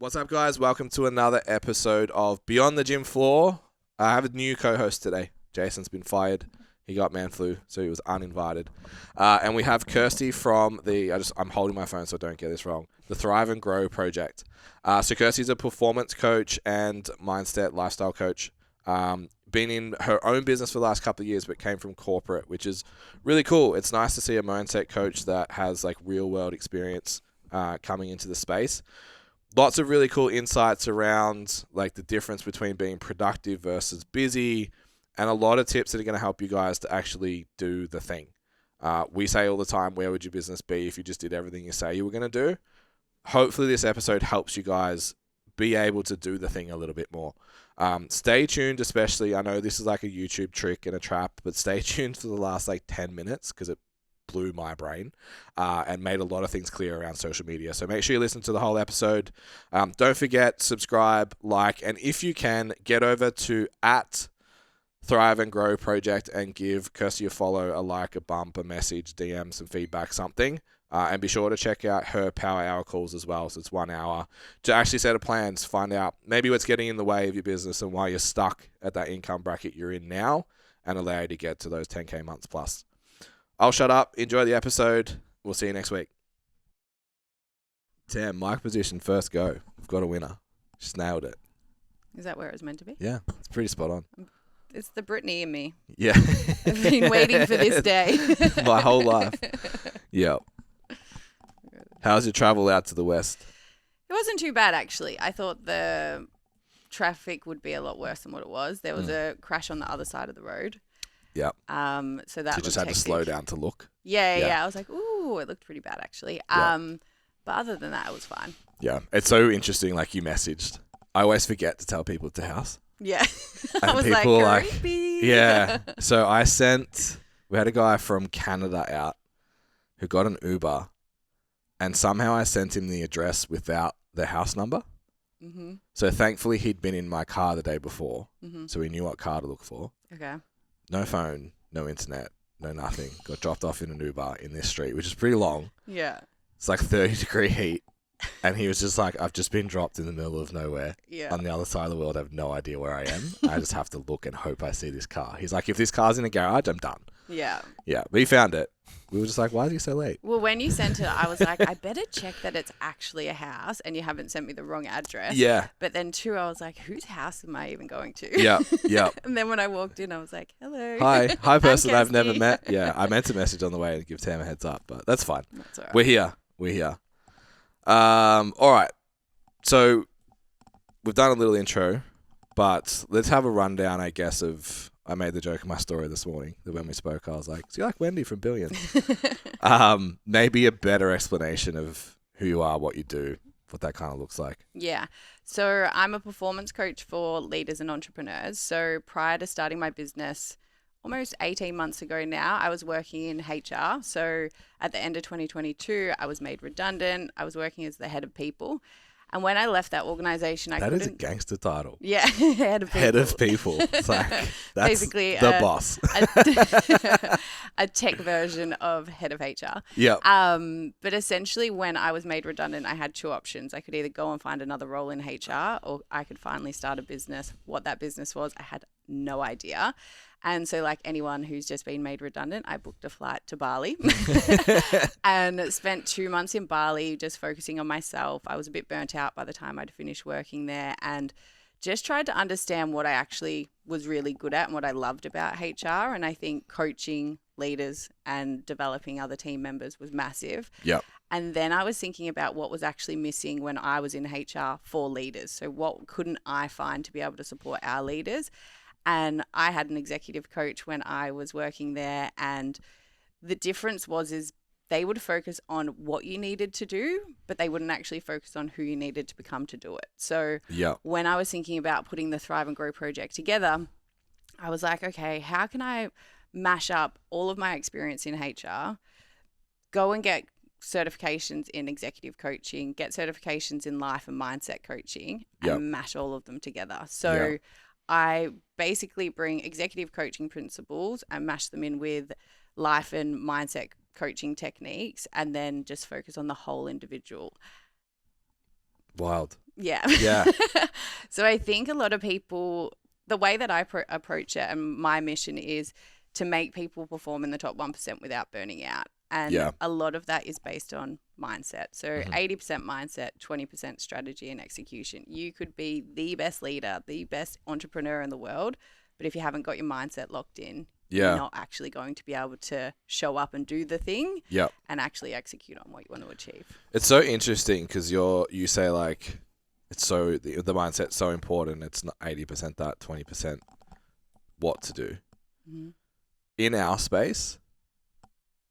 What's up, guys? Welcome to another episode of Beyond the Gym Floor. I have a new co-host today. Jason's been fired. He got man flu, so he was uninvited. And we have Kirsty from I'm holding my phone so I don't get this wrong, the Thrive and Grow project. So Kirsty's a performance coach and mindset lifestyle coach. Been in her own business for the last couple of years, but came from corporate, which is really cool. It's nice to see a mindset coach that has like real world experience coming into the space. Lots of really cool insights around like the difference between being productive versus busy, and a lot of tips that are going to help you guys to actually do the thing. We say all the time, where would your business be if you just did everything you say you were going to do? Hopefully this episode helps you guys be able to do the thing a little bit more. Stay tuned, especially, I know this is like a YouTube trick and a trap, but stay tuned for the last like 10 minutes because it blew my brain and made a lot of things clear around social media. So make sure you listen to the whole episode. Don't forget, subscribe, like, and if you can, get over to @Thrive and Grow Project and give Kirsty a follow, a like, a bump, a message, DM, some feedback, something. And be sure to check out her Power Hour calls as well. So it's 1 hour to actually set a plans, find out maybe what's getting in the way of your business and why you're stuck at that income bracket you're in now, and allow you to get to those 10K months plus. I'll shut up. Enjoy the episode. We'll see you next week. Damn, mic position, first go. We've got a winner. Just nailed it. Is that where it was meant to be? Yeah, it's pretty spot on. It's the Brittany in me. Yeah. I've been waiting for this day. My whole life. Yeah. How's your travel out to the west? It wasn't too bad, actually. I thought the traffic would be a lot worse than what it was. There was a crash on the other side of the road. Yeah. So that you just had hectic. to slow down to look. Yeah. I was like, ooh, it looked pretty bad, actually. But other than that, it was fine. Yeah. It's so interesting, like you messaged. I always forget to tell people at the house. Yeah. And I was people like, creepy. Yeah. So we had a guy from Canada out who got an Uber, and somehow I sent him the address without the house number. Mm-hmm. So thankfully he'd been in my car the day before, Mm-hmm. so he knew what car to look for. Okay. No phone, no internet, no nothing. Got dropped off in an Uber in this street, which is pretty long. Yeah. It's like 30-degree heat. And he was just like, I've just been dropped in the middle of nowhere. Yeah. On the other side of the world. I have no idea where I am. I just have to look and hope I see this car. He's like, if this car's in a garage, I'm done. Yeah. Yeah. We found it. We were just like, why are you so late? Well, when you sent it, I was like, I better check that it's actually a house and you haven't sent me the wrong address. Yeah. But then too, I was like, whose house am I even going to? Yeah. Yeah. And then when I walked in, I was like, hello. Hi person I've never Kirsty. met. Yeah. I meant to message on the way and give Tam a heads up, but that's fine. That's all right. We're here. All right. So we've done a little intro, but let's have a rundown, I guess, I made the joke in my story this morning that when we spoke, I was like, so you're like Wendy from Billions. Maybe a better explanation of who you are, what you do, what that kind of looks like. Yeah. So I'm a performance coach for leaders and entrepreneurs. So prior to starting my business, almost 18 months ago now, I was working in HR. So at the end of 2022, I was made redundant. I was working as the head of people. And when I left that organization, That is a gangster title. Yeah, head of people. Head of people. It's like, that's basically the boss. a tech version of head of HR. Yeah. But essentially, when I was made redundant, I had two options. I could either go and find another role in HR, or I could finally start a business. What that business was, I had no idea. And so like anyone who's just been made redundant, I booked a flight to Bali and spent 2 months in Bali just focusing on myself. I was a bit burnt out by the time I'd finished working there, and just tried to understand what I actually was really good at and what I loved about HR. And I think coaching leaders and developing other team members was massive. Yep. And then I was thinking about what was actually missing when I was in HR for leaders. So what couldn't I find to be able to support our leaders? And I had an executive coach when I was working there, and the difference is they would focus on what you needed to do, but they wouldn't actually focus on who you needed to become to do it. So when I was thinking about putting the Thrive and Grow project together, I was like, okay, how can I mash up all of my experience in HR, go and get certifications in executive coaching, get certifications in life and mindset coaching, and mash all of them together. So I basically bring executive coaching principles and mash them in with life and mindset coaching techniques, and then just focus on the whole individual. Wild. Yeah. Yeah. So I think a lot of people, the way that I approach it, and my mission is to make people perform in the top 1% without burning out. And a lot of that is based on mindset. So 80% mindset, 20% strategy and execution. You could be the best leader, the best entrepreneur in the world, but if you haven't got your mindset locked in, you're not actually going to be able to show up and do the thing and actually execute on what you want to achieve. It's so interesting because you say like it's so the mindset's so important. It's not 80% that, 20% what to do. In our space,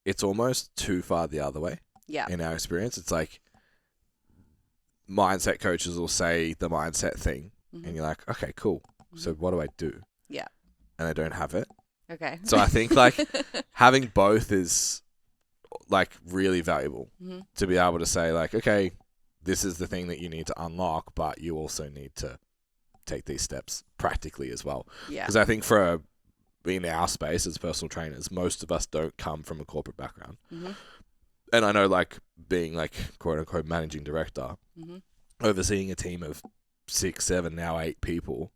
it's almost too far the other way. Yeah. In our experience, it's like mindset coaches will say the mindset thing, and you're like, okay, cool. So what do I do? Yeah. And I don't have it. Okay. So I think like having both is like really valuable to be able to say like, okay, this is the thing that you need to unlock, but you also need to take these steps practically as well. Yeah. Because I think in our space as personal trainers, most of us don't come from a corporate background. And I know like being like quote unquote managing director, overseeing a team of 6, 7, now 8 people,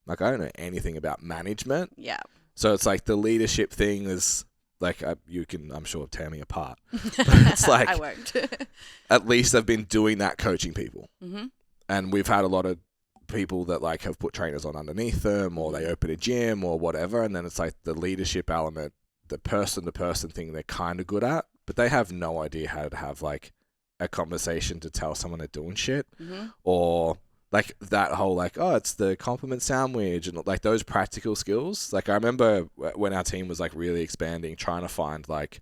like I don't know anything about management. Yeah. So it's like the leadership thing is like, you can, I'm sure, tear me apart. But it's like, I won't. at least I've been doing that coaching people. And we've had a lot of people that like have put trainers on underneath them, or they open a gym or whatever. And then it's like the leadership element, the person to person thing they're kind of good at, but they have no idea how to have like a conversation to tell someone they're doing shit, or like that whole like, oh, it's the compliment sandwich, and like those practical skills. Like I remember when our team was like really expanding, trying to find like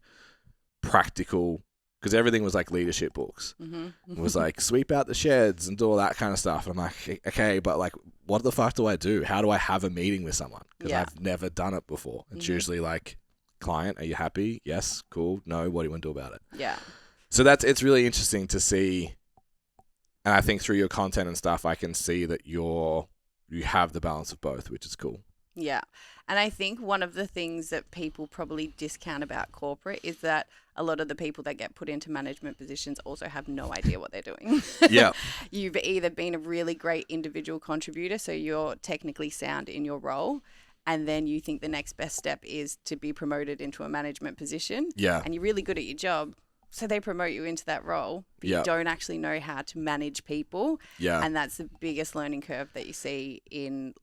practical, because everything was like leadership books. It was like sweep out the sheds and do all that kind of stuff. And I'm like, okay, but like, what the fuck do I do? How do I have a meeting with someone? Because I've never done it before. It's usually like, client, are you happy? Yes, cool. No, what do you want to do about it? Yeah. So it's really interesting to see. And I think through your content and stuff, I can see that you have the balance of both, which is cool. Yeah. And I think one of the things that people probably discount about corporate is that a lot of the people that get put into management positions also have no idea what they're doing. Yeah. You've either been a really great individual contributor, so you're technically sound in your role, and then you think the next best step is to be promoted into a management position. Yeah. And you're really good at your job, so they promote you into that role, but you don't actually know how to manage people. Yeah. And that's the biggest learning curve that you see in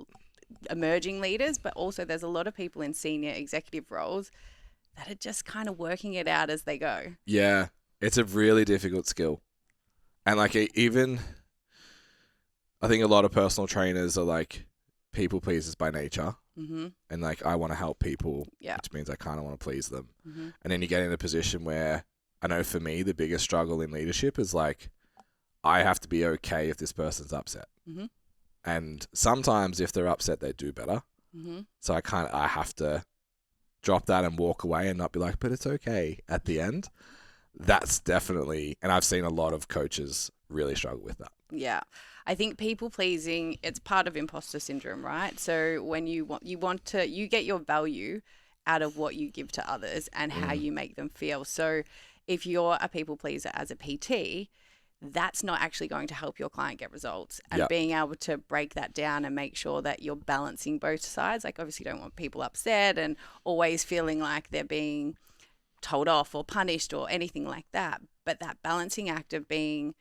emerging leaders, but also there's a lot of people in senior executive roles that are just kind of working it out as they go. Yeah. It's a really difficult skill. And like even, I think a lot of personal trainers are like people pleasers by nature. And like, I want to help people, which means I kind of want to please them. And then you get in a position where, I know for me, the biggest struggle in leadership is like, I have to be okay if this person's upset. And sometimes if they're upset, they do better. So I have to drop that and walk away and not be like, but it's okay at the end. That's definitely, and I've seen a lot of coaches really struggle with that. Yeah. I think people pleasing, it's part of imposter syndrome, right? So when you get your value out of what you give to others and how you make them feel. So if you're a people pleaser as a PT, that's not actually going to help your client get results. And being able to break that down and make sure that you're balancing both sides. Like obviously you don't want people upset and always feeling like they're being told off or punished or anything like that. But that balancing act of being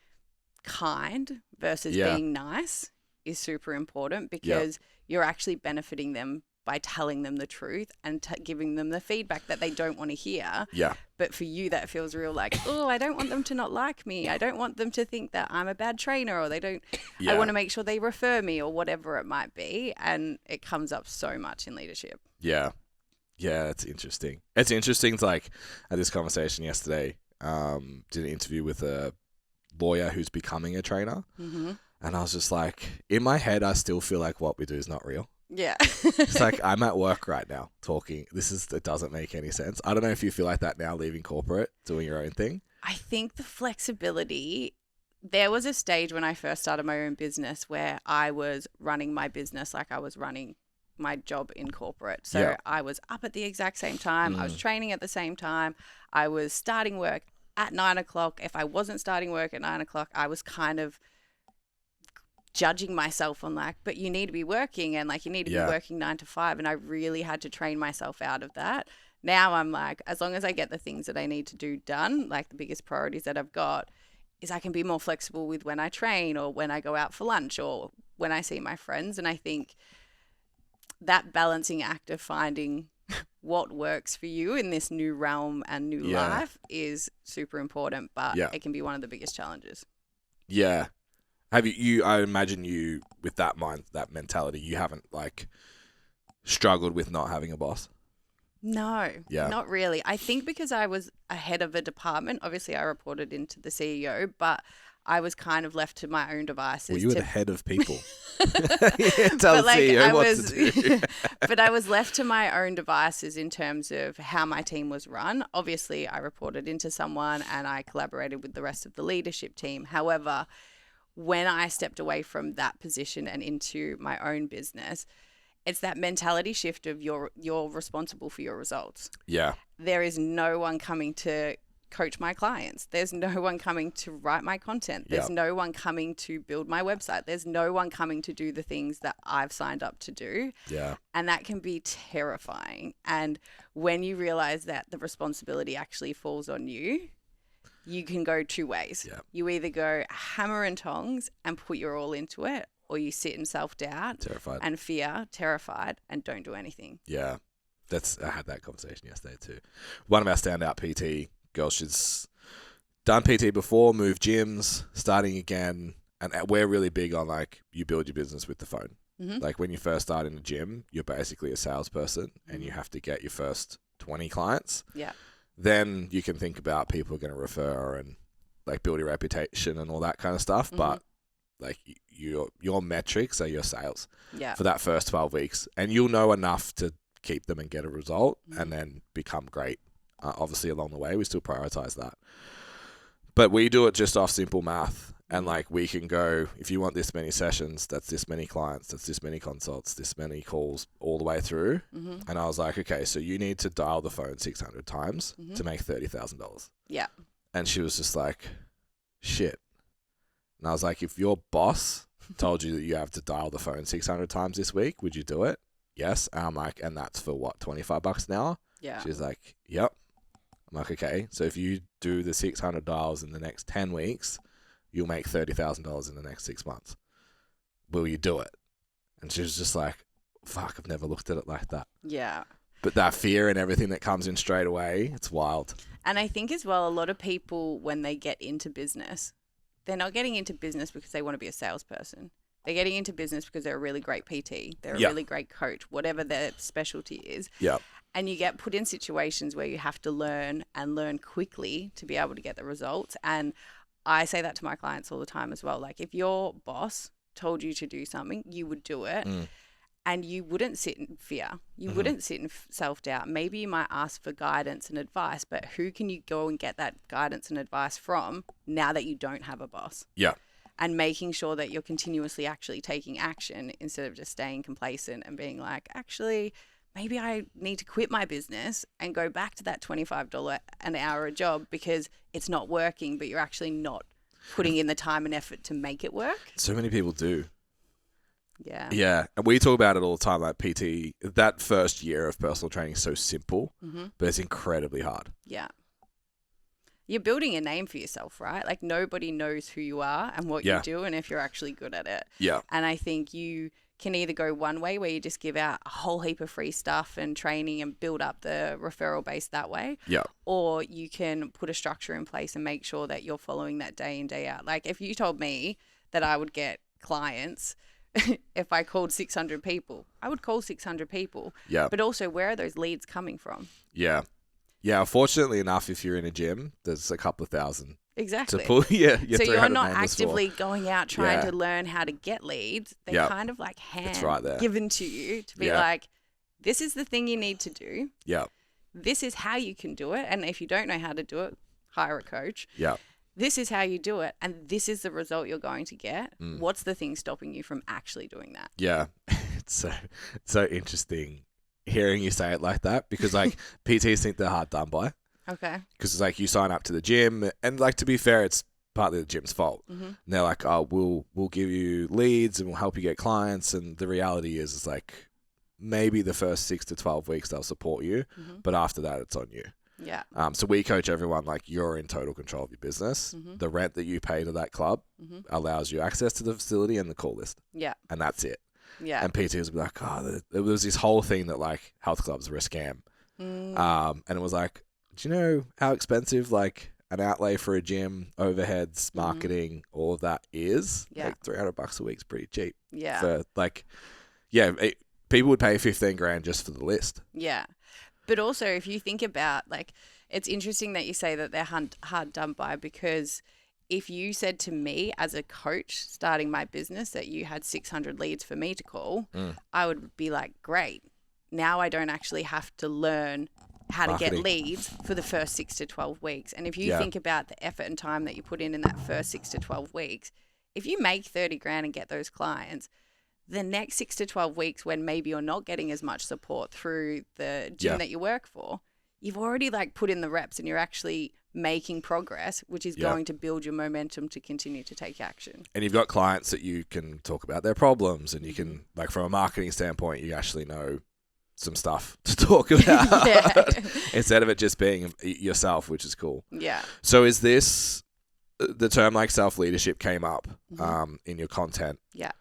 kind versus being nice is super important, because you're actually benefiting them by telling them the truth and giving them the feedback that they don't want to hear. Yeah. But for you, that feels real like, oh, I don't want them to not like me. I don't want them to think that I'm a bad trainer, or they don't, I want to make sure they refer me, or whatever it might be. And it comes up so much in leadership. Yeah. Yeah, it's interesting. It's interesting to like, I had this conversation yesterday, did an interview with a lawyer who's becoming a trainer. And I was just like, in my head, I still feel like what we do is not real. Yeah. It's like, I'm at work right now talking. It doesn't make any sense. I don't know if you feel like that now, leaving corporate, doing your own thing. I think the flexibility, there was a stage when I first started my own business where I was running my business like I was running my job in corporate. So I was up at the exact same time. I was training at the same time. I was starting work at 9 o'clock. If I wasn't starting work at 9 o'clock, I was kind of judging myself on like, but you need to be working and like you need to be working 9 to 5. And I really had to train myself out of that. Now I'm like, as long as I get the things that I need to do done, like the biggest priorities that I've got is I can be more flexible with when I train or when I go out for lunch or when I see my friends. And I think that balancing act of finding what works for you in this new realm and new life is super important, but it can be one of the biggest challenges. Yeah. Have you, I imagine you, with that mentality, you haven't like struggled with not having a boss? No, not really. I think because I was ahead of a department, obviously I reported into the CEO, but I was kind of left to my own devices. Well, you were the head of people. Tell the CEO what to do. But I was left to my own devices in terms of how my team was run. Obviously, I reported into someone and I collaborated with the rest of the leadership team. However, when I stepped away from that position and into my own business, it's that mentality shift of you're responsible for your results. Yeah. There is no one coming to coach my clients. There's no one coming to write my content. There's no one coming to build my website. There's no one coming to do the things that I've signed up to do. Yeah. And that can be terrifying. And when you realize that the responsibility actually falls on you, you can go two ways. Yeah. You either go hammer and tongs and put your all into it, or you sit in self-doubt and fear, terrified, and don't do anything. Yeah. I had that conversation yesterday too. One of our standout PT girls, she's done PT before, moved gyms, starting again. And we're really big on like, you build your business with the phone. Mm-hmm. Like when you first start in a gym, you're basically a salesperson and you have to get your first 20 clients. Yeah. Then you can think about people are going to refer and like build your reputation and all that kind of stuff. Mm-hmm. But like your metrics are your sales for that first 12 weeks. And you'll know enough to keep them and get a result and then become great. Obviously along the way, we still prioritize that. But we do it just off simple math. And like we can go, if you want this many sessions, that's this many clients, that's this many consults, this many calls all the way through. Mm-hmm. And I was like, okay, so you need to dial the phone 600 times to make $30,000. Yeah. And she was just like, shit. And I was like, if your boss told you that you have to dial the phone 600 times this week, would you do it? Yes. And I'm like, and that's for what, $25 an hour? Yeah. She's like, yep. I'm like, okay, so if you do the 600 dials in the next 10 weeks, you'll make $30,000 in the next 6 months. Will you do it? And she was just like, fuck, I've never looked at it like that. Yeah. But that fear and everything that comes in straight away, it's wild. And I think as well, a lot of people, when they get into business, they're not getting into business because they want to be a salesperson. They're getting into business because they're a really great PT. They're a really great coach, whatever their specialty is. Yeah. And you get put in situations where you have to learn and learn quickly to be able to get the results. And I say that to my clients all the time as well. Like if your boss told you to do something, you would do it. And you wouldn't sit in fear. You wouldn't sit in self-doubt. Maybe you might ask for guidance and advice, but who can you go and get that guidance and advice from now that you don't have a boss? Yeah. And making sure that you're continuously actually taking action instead of just staying complacent and being like, actually, maybe I need to quit my business and go back to that $25 an hour job because it's not working, but you're actually not putting in the time and effort to make it work. So many people do. Yeah. Yeah. And we talk about it all the time, like PT, that first year of personal training is so simple, but it's incredibly hard. Yeah. You're building a name for yourself, right? Like nobody knows who you are and what you do and if you're actually good at it. Yeah. And I think you can either go one way where you just give out a whole heap of free stuff and training and build up the referral base that way. Yeah. Or you can put a structure in place and make sure that you're following that day in, day out. Like if you told me that I would get clients if I called 600 people, I would call 600 people. Yeah. But also, where are those leads coming from? Yeah. Yeah. Fortunately enough, if you're in a gym, there's a couple of thousand. Exactly. To pull, so you're not actively going out trying to learn how to get leads. They're kind of like given to you to be like, this is the thing you need to do. Yeah. This is how you can do it. And if you don't know how to do it, hire a coach. Yeah. This is how you do it. And this is the result you're going to get. What's the thing stopping you from actually doing that? Yeah. It's so interesting hearing you say it like that because like PTs think they're hard done by. Okay. Because it's like you sign up to the gym and like to be fair, it's partly the gym's fault. Mm-hmm. And they're like, oh, we'll give you leads and we'll help you get clients. And the reality is like maybe the first 6 to 12 weeks they'll support you, but after that it's on you. Yeah. So we coach everyone like you're in total control of your business. The rent that you pay to that club allows you access to the facility and the call list. Yeah. And that's it. Yeah. And PTs would be like, oh, there was this whole thing that like health clubs were a scam. And it was like, do you know how expensive like an outlay for a gym, overheads, marketing, all of that is? Yeah. Like $300 a week is pretty cheap. Yeah. For like, people would pay $15,000 just for the list. Yeah. But also, if you think about, like, it's interesting that you say that they're hard done by, because if you said to me as a coach starting my business that you had 600 leads for me to call, I would be like, great. Now I don't actually have to learn how to get leads for the first 6 to 12 weeks. And if you think about the effort and time that you put in that first 6 to 12 weeks, if you make 30 grand and get those clients, the next 6 to 12 weeks when maybe you're not getting as much support through the gym that you work for, you've already like put in the reps and you're actually making progress, which is going to build your momentum to continue to take action. And you've got clients that you can talk about their problems, and you can, like, from a marketing standpoint, you actually know some stuff to talk about instead of it just being yourself, which is cool. Yeah. So is this the term like self-leadership came up in your content? Yeah.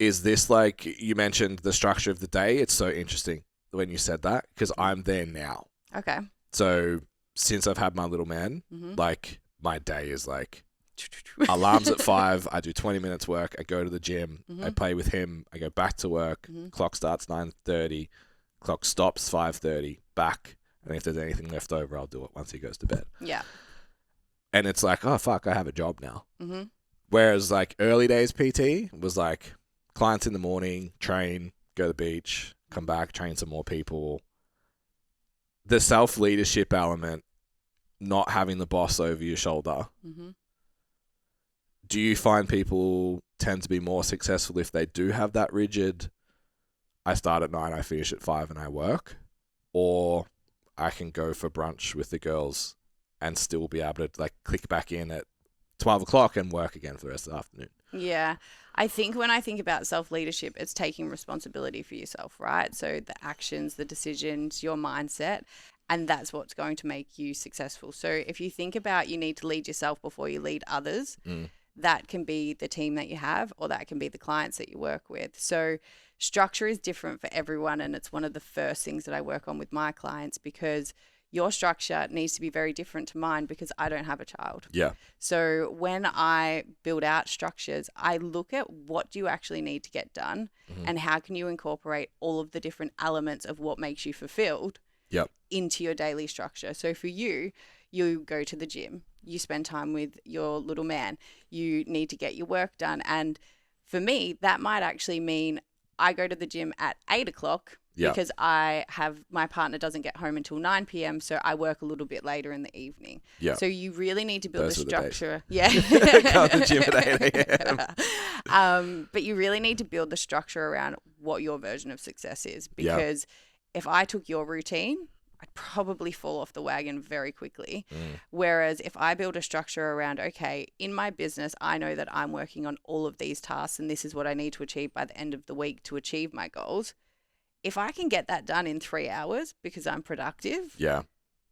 Is this like, you mentioned the structure of the day? It's so interesting when you said that, because I'm there now. Okay. So since I've had my little man, like my day is like alarms at 5, I do 20 minutes work, I go to the gym, I play with him, I go back to work, clock starts 9:30, clock stops 5:30, back, and if there's anything left over, I'll do it once he goes to bed. Yeah. And it's like, oh fuck, I have a job now. Whereas like early days PT was like clients in the morning, train, go to the beach, come back, train some more people. The self-leadership element, not having the boss over your shoulder. Do you find people tend to be more successful if they do have that rigid, I start at 9, I finish at 5 and I work? Or I can go for brunch with the girls and still be able to like click back in at 12 o'clock and work again for the rest of the afternoon? Yeah. I think when I think about self-leadership, it's taking responsibility for yourself, right? So the actions, the decisions, your mindset, and that's what's going to make you successful. So if you think about you need to lead yourself before you lead others, that can be the team that you have, or that can be the clients that you work with. So structure is different for everyone, and it's one of the first things that I work on with my clients, because your structure needs to be very different to mine, because I don't have a child. Yeah. So when I build out structures, I look at what do you actually need to get done, and how can you incorporate all of the different elements of what makes you fulfilled into your daily structure. So for you, you go to the gym, you spend time with your little man, you need to get your work done. And for me, that might actually mean I go to the gym at 8 o'clock because my partner doesn't get home until 9 p.m. So I work a little bit later in the evening. Yeah. So you really need to build a structure. Yeah. Go to the gym at 8 a.m. But you really need to build the structure around what your version of success is, because if I took your routine, I'd probably fall off the wagon very quickly. Whereas if I build a structure around, okay, in my business, I know that I'm working on all of these tasks and this is what I need to achieve by the end of the week to achieve my goals. If I can get that done in 3 hours because I'm productive,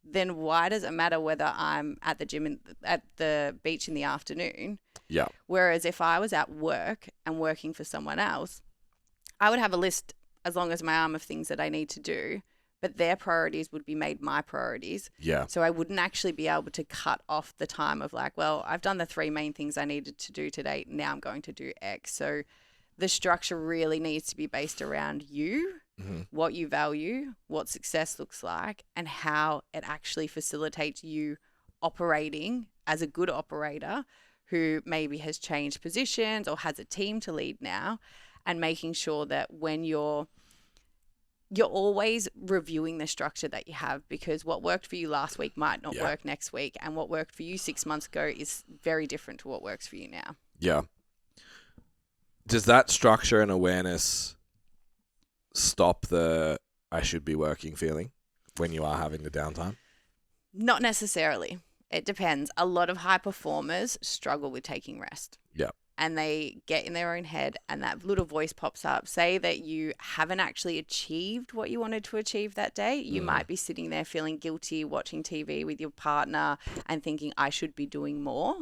then why does it matter whether I'm at the gym at the beach in the afternoon? Yeah. Whereas if I was at work and working for someone else, I would have a list as long as my arm of things that I need to do, but their priorities would be made my priorities. Yeah. So I wouldn't actually be able to cut off the time of like, well, I've done the 3 main things I needed to do today. Now I'm going to do X. So the structure really needs to be based around you, what you value, what success looks like, and how it actually facilitates you operating as a good operator who maybe has changed positions or has a team to lead now, and making sure that when you're always reviewing the structure that you have, because what worked for you last week might not work next week, and what worked for you 6 months ago is very different to what works for you now. Yeah. Does that structure and awareness stop the I should be working feeling when you are having the downtime? Not necessarily. It depends. A lot of high performers struggle with taking rest. Yeah. And they get in their own head and that little voice pops up. Say that you haven't actually achieved what you wanted to achieve that day. You might be sitting there feeling guilty, watching TV with your partner and thinking, I should be doing more.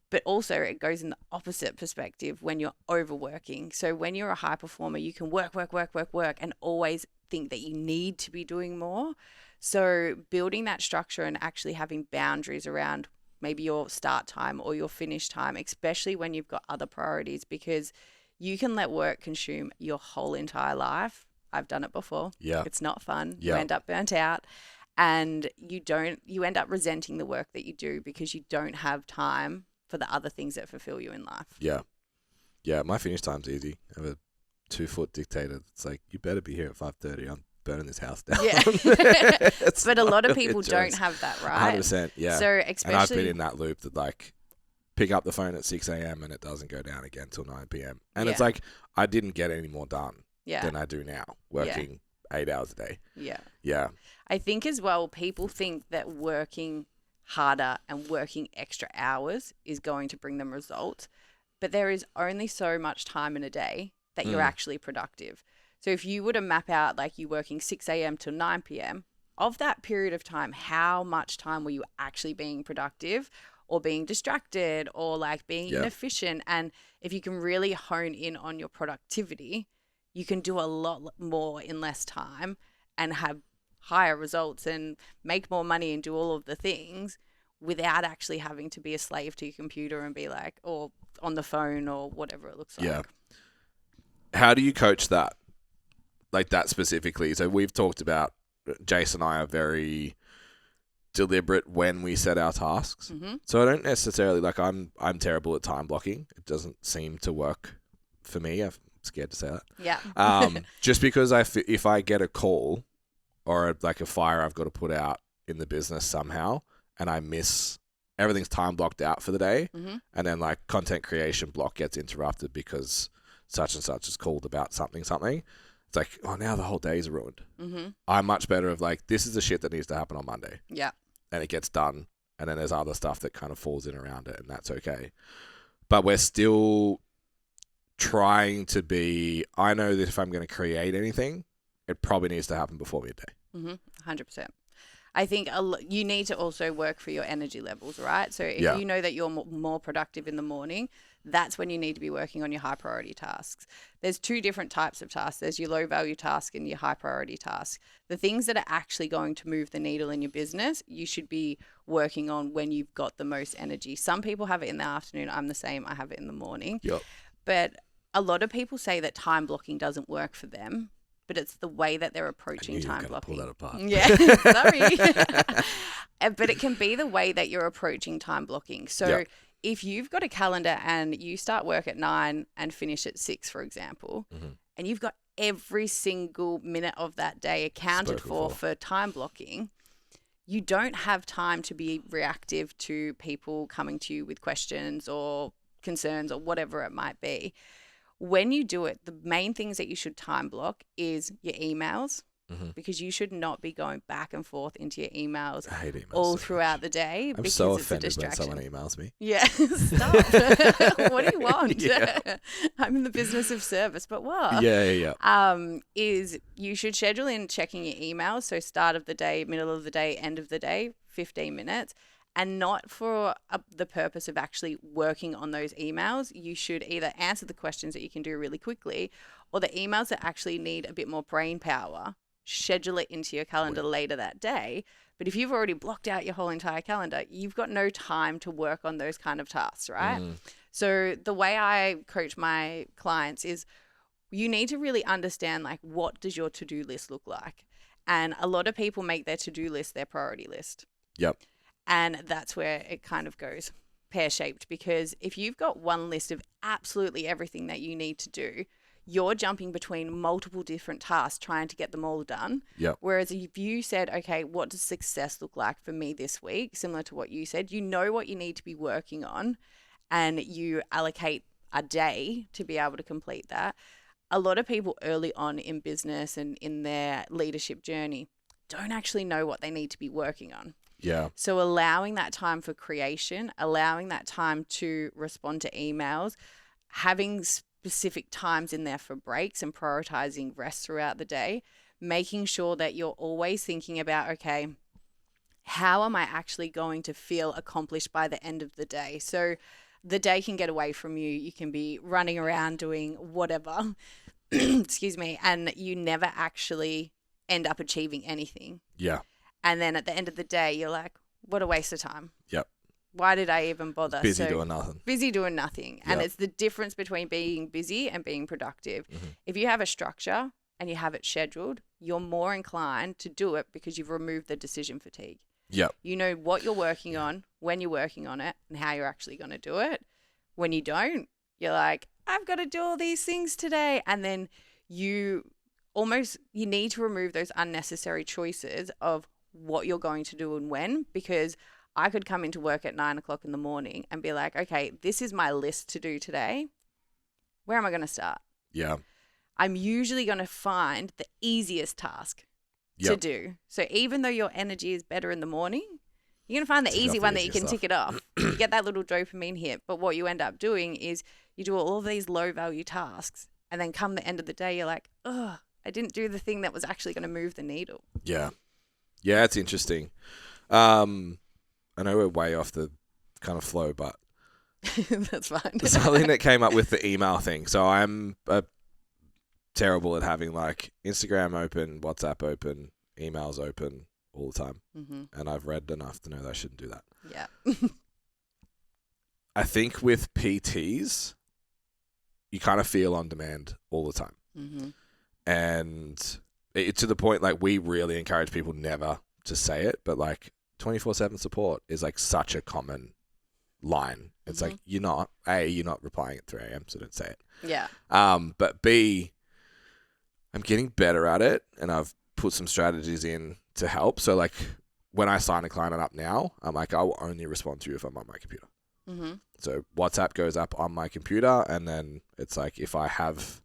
But also it goes in the opposite perspective when you're overworking. So when you're a high performer, you can work, and always think that you need to be doing more. So building that structure and actually having boundaries around maybe your start time or your finish time, especially when you've got other priorities, because you can let work consume your whole entire life. I've done it before. Yeah. It's not fun. Yeah. You end up burnt out and you end up resenting the work that you do because you don't have time for the other things that fulfill you in life. Yeah. Yeah, my finish time's easy. I have a 2-foot dictator. It's like, you better be here at 5:30. I'm burning this house down. Yeah. But a lot of people don't have that, right? 100%, yeah. So especially, and I've been in that loop that like pick up the phone at 6 a.m. and it doesn't go down again till 9 p.m. And it's like I didn't get any more done than I do now, working 8 hours a day. Yeah. Yeah. I think as well, people think that working harder and working extra hours is going to bring them results. But there is only so much time in a day that you're actually productive. So if you were to map out like you working 6 a.m. till 9 p.m., of that period of time, how much time were you actually being productive or being distracted or like being inefficient? And if you can really hone in on your productivity, you can do a lot more in less time and have higher results and make more money and do all of the things without actually having to be a slave to your computer and be like, or on the phone or whatever it looks like. Yeah. How do you coach that? Like that specifically? So we've talked about, Jace and I are very deliberate when we set our tasks. Mm-hmm. So I don't necessarily, like I'm terrible at time blocking. It doesn't seem to work for me. I'm scared to say that. Yeah. Just because if I get a call or like a fire I've got to put out in the business somehow and I miss, everything's time blocked out for the day, and then like content creation block gets interrupted because such and such is called about something. It's like, oh, now the whole day's ruined. I'm much better of like, this is the shit that needs to happen on Monday. Yeah. And it gets done. And then there's other stuff that kind of falls in around it, and that's okay. But we're still trying to be, I know that if I'm going to create anything, it probably needs to happen before midday. 100%. I think you need to also work for your energy levels, right? So if you know that you're more productive in the morning, that's when you need to be working on your high priority tasks. There's two different types of tasks. There's your low value task and your high priority task. The things that are actually going to move the needle in your business, you should be working on when you've got the most energy. Some people have it in the afternoon. I'm the same. I have it in the morning. Yep. But a lot of people say that time blocking doesn't work for them, but it's the way that they're approaching time blocking. Pull that apart. Yeah, sorry. But it can be the way that you're approaching time blocking. So if you've got a calendar and you start work at 9 and finish at 6, for example, and you've got every single minute of that day accounted for time blocking, you don't have time to be reactive to people coming to you with questions or concerns or whatever it might be. When you do it, the main things that you should time block is your emails, because you should not be going back and forth into your emails, I hate emails all so throughout much. the day. I'm because so it's a offended when distraction. someone emails me. Yeah, stop. What do you want? Yeah. I'm in the business of service, but what? Yeah. Is you should schedule in checking your emails. So start of the day, middle of the day, end of the day, 15 minutes. And not for the purpose of actually working on those emails. You should either answer the questions that you can do really quickly, or the emails that actually need a bit more brain power, schedule it into your calendar later that day. But if you've already blocked out your whole entire calendar, you've got no time to work on those kind of tasks, right? So the way I coach my clients is you need to really understand, like, what does your to-do list look like? And a lot of people make their to-do list their priority list. Yep. And that's where it kind of goes pear-shaped, because if you've got one list of absolutely everything that you need to do, you're jumping between multiple different tasks trying to get them all done. Yep. Whereas if you said, okay, what does success look like for me this week? Similar to what you said, you know what you need to be working on and you allocate a day to be able to complete that. A lot of people early on in business and in their leadership journey don't actually know what they need to be working on. Yeah. So allowing that time for creation, allowing that time to respond to emails, having specific times in there for breaks and prioritizing rest throughout the day, making sure that you're always thinking about, okay, how am I actually going to feel accomplished by the end of the day? So the day can get away from you. You can be running around doing whatever, excuse me, and you never actually end up achieving anything. Yeah. And then at the end of the day, you're like, what a waste of time. Yep. Why did I even bother? Busy doing nothing. Busy doing nothing. And Yep. it's the difference between being busy and being productive. If you have a structure and you have it scheduled, you're more inclined to do it because you've removed the decision fatigue. Yep. You know what you're working on, when you're working on it, and how you're actually going to do it. When you don't, you're like, I've got to do all these things today. And then you need to remove those unnecessary choices of what you're going to do and when, because I could come into work at 9 o'clock in the morning and be like, okay, this is my list to do today. Where am I going to start? Yeah. I'm usually going to find the easiest task to do. So even though your energy is better in the morning, you're going to find the easy one that you can tick it off. You get that little dopamine hit. But what you end up doing is you do all of these low value tasks. And then come the end of the day, you're like, oh, I didn't do the thing that was actually going to move the needle. Yeah. Yeah, it's interesting. I know we're way off the kind of flow, but that's fine. something that came up with the email thing. So I'm terrible at having like Instagram open, WhatsApp open, emails open all the time. And I've read enough to know that I shouldn't do that. Yeah. I think with PTs, you kind of feel on demand all the time. And to the point, like, we really encourage people never to say it, but like 24/7 support is like such a common line. It's like, you're not replying at 3 a.m, so don't say it. Yeah. But B, I'm getting better at it, and I've put some strategies in to help. So like when I sign a client up now, I'm like, I will only respond to you if I'm on my computer. So WhatsApp goes up on my computer, and then it's like, if I have,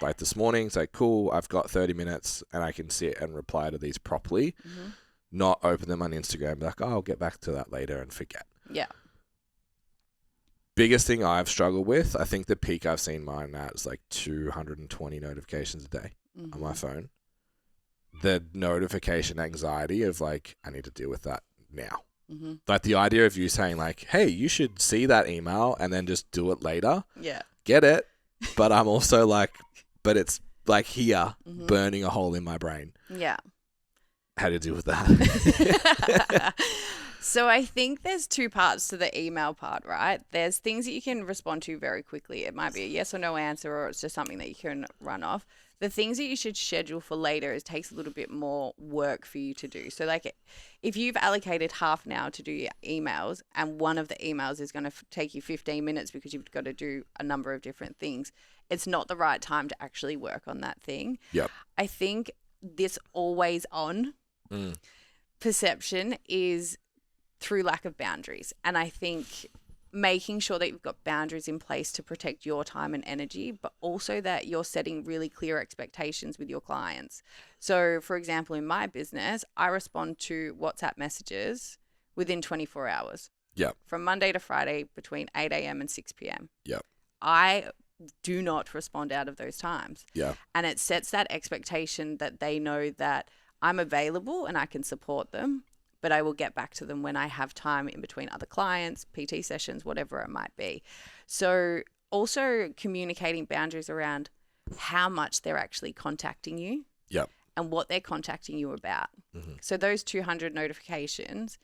like this morning, it's like, cool, I've got 30 minutes and I can sit and reply to these properly, not open them on Instagram, be like, oh, I'll get back to that later and forget. Yeah. Biggest thing I've struggled with, I think the peak I've seen mine at is like 220 notifications a day on my phone. The notification anxiety of like, I need to deal with that now. Like the idea of you saying like, hey, you should see that email and then just do it later. Yeah. Get it. But I'm also like, but it's like here, burning a hole in my brain. Yeah. How do you deal with that? So I think there's two parts to the email part, right? There's things that you can respond to very quickly. It might be a yes or no answer, or it's just something that you can run off. The things that you should schedule for later, it takes a little bit more work for you to do. So like if you've allocated half an hour to do your emails, and one of the emails is going to take you 15 minutes because you've got to do a number of different things, it's not the right time to actually work on that thing. Yep. I think this always on perception is through lack of boundaries. And I think making sure that you've got boundaries in place to protect your time and energy, but also that you're setting really clear expectations with your clients. So for example, in my business, I respond to WhatsApp messages within 24 hours. Yep. From Monday to Friday between 8 a.m. and 6 p.m. Yep. I do not respond out of those times. Yeah. And it sets that expectation that they know that I'm available and I can support them, but I will get back to them when I have time in between other clients, PT sessions, whatever it might be. So also communicating boundaries around how much they're actually contacting you. Yep. And what they're contacting you about. So those 200 notifications,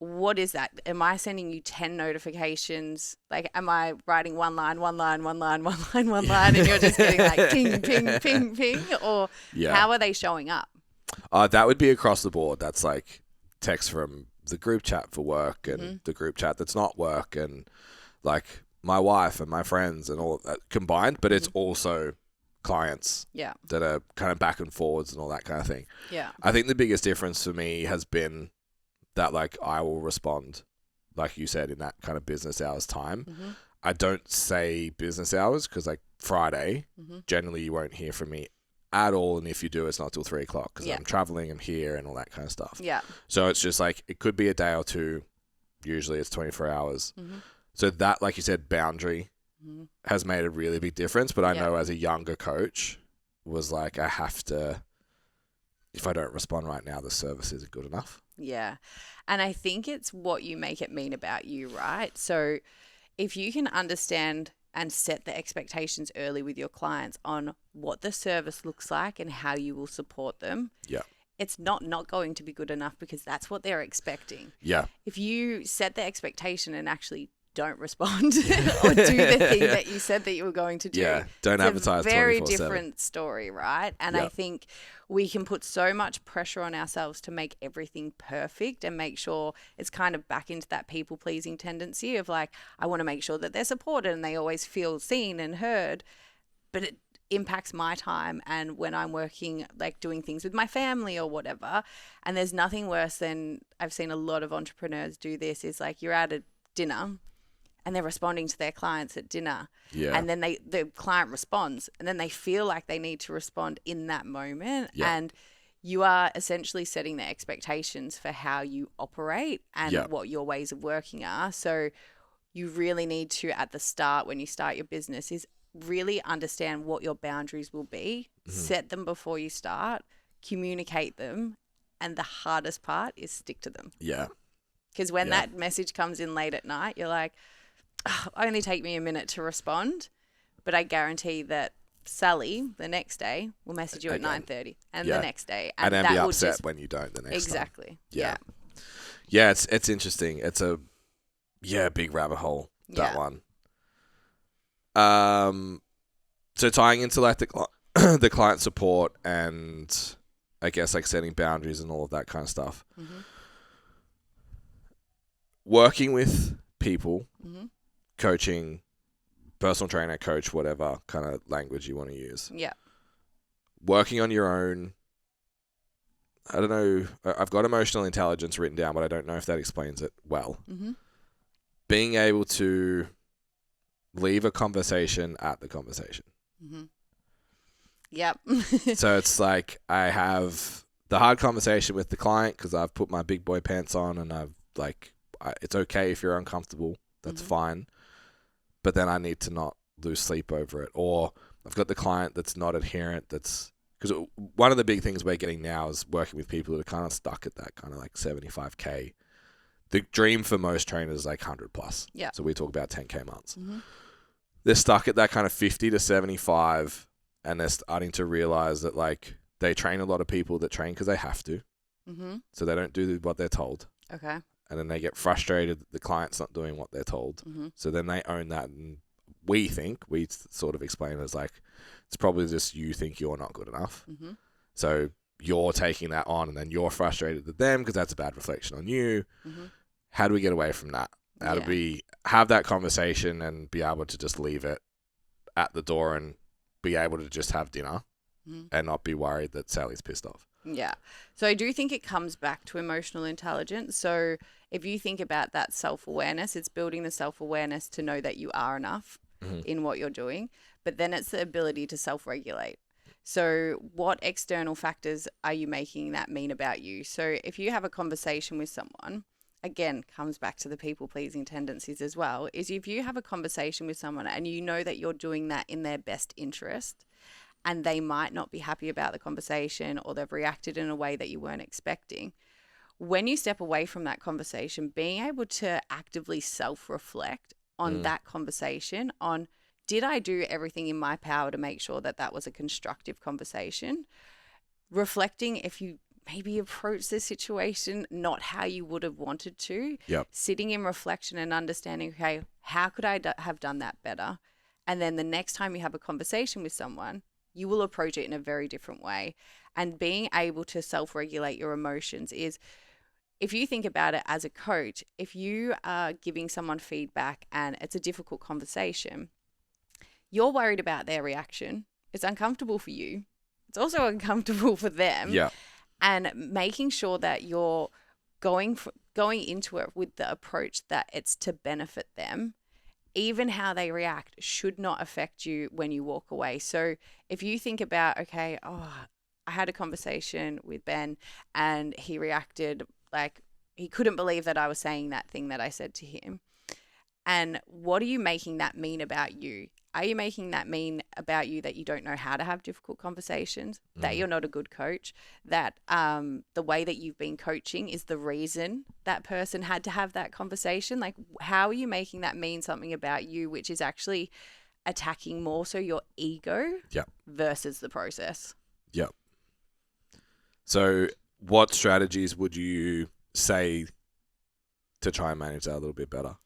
what is that? Am I sending you 10 notifications? Like, am I writing one line, and you're just getting like ping, ping, ping, ping? Or how are they showing up? That would be across the board. That's like text from the group chat for work and the group chat that's not work, and like my wife and my friends and all of that combined, but it's also clients that are kind of back and forwards and all that kind of thing. Yeah. I think the biggest difference for me has been that like I will respond, like you said, in that kind of business hours time. I don't say business hours because like Friday, generally you won't hear from me at all. And if you do, it's not till 3 o'clock because Yeah. I'm traveling, I'm here and all that kind of stuff. Yeah. So it's just like, it could be a day or two. Usually it's 24 hours. Mm-hmm. So that, like you said, boundary Mm-hmm. has made a really big difference. But I Yeah. know as a younger coach was like, I have to, if I don't respond right now, the service isn't good enough. Yeah. And I think it's what you make it mean about you, right? So if you can understand and set the expectations early with your clients on what the service looks like and how you will support them, Yeah. it's not going to be good enough because that's what they're expecting. Yeah. If you set the expectation and actually don't respond or do the thing that you said that you were going to do. Yeah. Don't it's advertise a very 24/7. different story, right? And I Yep. think we can put so much pressure on ourselves to make everything perfect and make sure it's kind of back into that people pleasing tendency of like, I want to make sure that they're supported and they always feel seen and heard. But it impacts my time and when I'm working, like doing things with my family or whatever. And there's nothing worse than, I've seen a lot of entrepreneurs do this, is like you're at a dinner and they're responding to their clients at dinner. Yeah. And then the client responds and then they feel like they need to respond in that moment. Yeah. And you are essentially setting the expectations for how you operate and Yeah. what your ways of working are. So you really need to, at the start, when you start your business, is really understand what your boundaries will be, set them before you start, communicate them. And the hardest part is stick to them. Yeah. Because when Yeah. that message comes in late at night, you're like, oh, only take me a minute to respond. But I guarantee that Sally, the next day, will message you at Again. 9:30 and Yeah. the next day. And then that be will upset just, when you don't the next time. exactly. Yeah. Yeah. Yeah, it's interesting. It's a big rabbit hole, that Yeah. one. So tying into like the client support and I guess like setting boundaries and all of that kind of stuff. Mm-hmm. Working with people, Mm-hmm. coaching, personal trainer, coach, whatever kind of language you want to use. Yeah. Working on your own. I don't know. I've got emotional intelligence written down, but I don't know if that explains it well. Mm-hmm. Being able to leave a conversation at the conversation. Mm-hmm. Yep. So it's like I have the hard conversation with the client because I've put my big boy pants on and I've like, it's okay if you're uncomfortable. That's Mhm. fine. But then I need to not lose sleep over it. Or I've got the client that's not adherent. That's because one of the big things we're getting now is working with people that are kind of stuck at that kind of like 75K. The dream for most trainers is like 100 plus. Yeah. So we talk about 10K months. Mm-hmm. They're stuck at that kind of 50 to 75 and they're starting to realize that like they train a lot of people that train because they have to. Mm-hmm. So they don't do what they're told. Okay. And then they get frustrated that the client's not doing what they're told. Mm-hmm. So then they own that. And we sort of explain it as like, it's probably just you think you're not good enough. Mm-hmm. So you're taking that on and then you're frustrated at them because that's a bad reflection on you. Mm-hmm. How do we get away from that? How do Yeah. we have that conversation and be able to just leave it at the door and be able to just have dinner Mhm. and not be worried that Sally's pissed off? Yeah. So I do think it comes back to emotional intelligence. So if you think about that self-awareness, it's building the self-awareness to know that you are enough Mhm. in what you're doing, but then it's the ability to self-regulate. So what external factors are you making that mean about you? So if you have a conversation with someone, again, comes back to the people-pleasing tendencies as well, is if you have a conversation with someone and you know that you're doing that in their best interest, and they might not be happy about the conversation or they've reacted in a way that you weren't expecting. When you step away from that conversation, being able to actively self-reflect on that conversation, on did I do everything in my power to make sure that that was a constructive conversation? Reflecting if you maybe approach the situation not how you would have wanted to. Yep. Sitting in reflection and understanding, okay, how could I have done that better? And then the next time you have a conversation with someone, you will approach it in a very different way. And being able to self-regulate your emotions is, if you think about it as a coach, if you are giving someone feedback and it's a difficult conversation, you're worried about their reaction. It's uncomfortable for you. It's also uncomfortable for them. Yeah. And making sure that you're going into it with the approach that it's to benefit them even how they react should not affect you when you walk away. So if you think about, okay, I had a conversation with Ben and he reacted like he couldn't believe that I was saying that thing that I said to him. And what are you making that mean about you? Are you making that mean about you that you don't know how to have difficult conversations, that you're not a good coach, that the way that you've been coaching is the reason that person had to have that conversation? Like, how are you making that mean something about you, which is actually attacking more so your ego versus the process? Yep. So what strategies would you say to try and manage that a little bit better?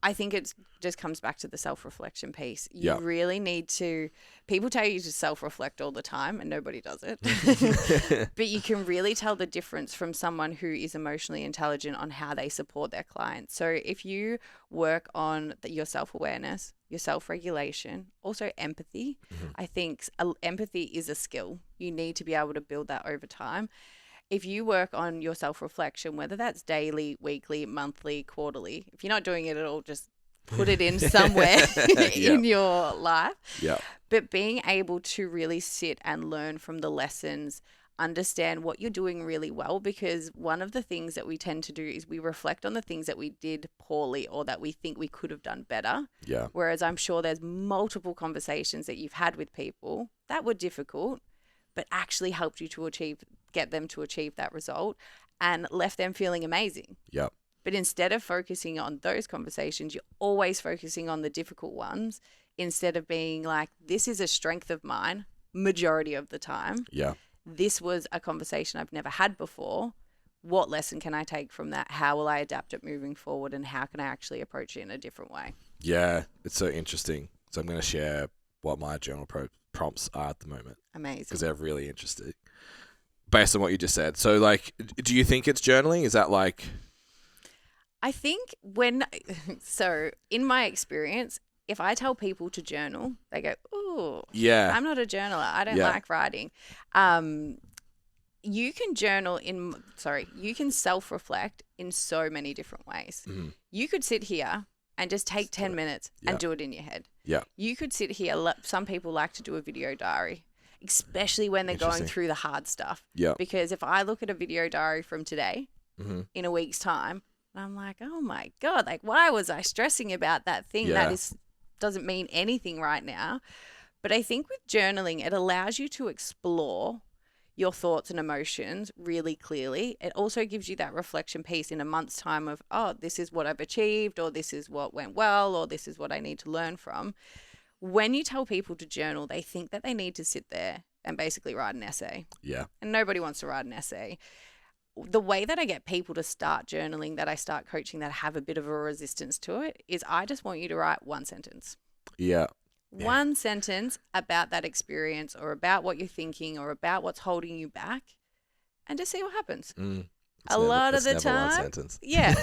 I think it just comes back to the self-reflection piece. You really need to, people tell you to self-reflect all the time and nobody does it. But you can really tell the difference from someone who is emotionally intelligent on how they support their clients. So if you work on your self-awareness, your self-regulation, also empathy, I think empathy is a skill. You need to be able to build that over time. If you work on your self-reflection, whether that's daily, weekly, monthly, quarterly, if you're not doing it at all, just put it in somewhere in your life. Yeah. But being able to really sit and learn from the lessons, understand what you're doing really well, because one of the things that we tend to do is we reflect on the things that we did poorly or that we think we could have done better. Yeah. Whereas I'm sure there's multiple conversations that you've had with people that were difficult, but actually helped you to get them to achieve that result and left them feeling amazing. Yep. But instead of focusing on those conversations, you're always focusing on the difficult ones instead of being like, this is a strength of mine majority of the time. Yeah. This was a conversation I've never had before. What lesson can I take from that? How will I adapt it moving forward? And how can I actually approach it in a different way? Yeah, it's so interesting. So I'm going to share what my journal prompts are at the moment. Amazing. Because they're really interesting. Based on what you just said. So, like, do you think it's journaling? Is that like... I think so in my experience, if I tell people to journal, they go, "Oh, yeah, I'm not a journaler. I don't like writing." You can you can self-reflect in so many different ways. Mm-hmm. You could sit here and just take 10 minutes and do it in your head. Yeah. You could sit here. Some people like to do a video diary, especially when they're going through the hard stuff. Yeah. Because if I look at a video diary from today, in a week's time, I'm like, oh my God, like, why was I stressing about that thing that doesn't mean anything right now? But I think with journaling, it allows you to explore your thoughts and emotions really clearly. It also gives you that reflection piece in a month's time of, oh, this is what I've achieved, or this is what went well, or this is what I need to learn from. When you tell people to journal, they think that they need to sit there and basically write an essay. Yeah. And nobody wants to write an essay. The way that I get people to start journaling, that I start coaching, that have a bit of a resistance to it, is I just want you to write one sentence. Yeah. One sentence about that experience or about what you're thinking or about what's holding you back, and just see what happens. A lot of the time. One sentence. Yeah.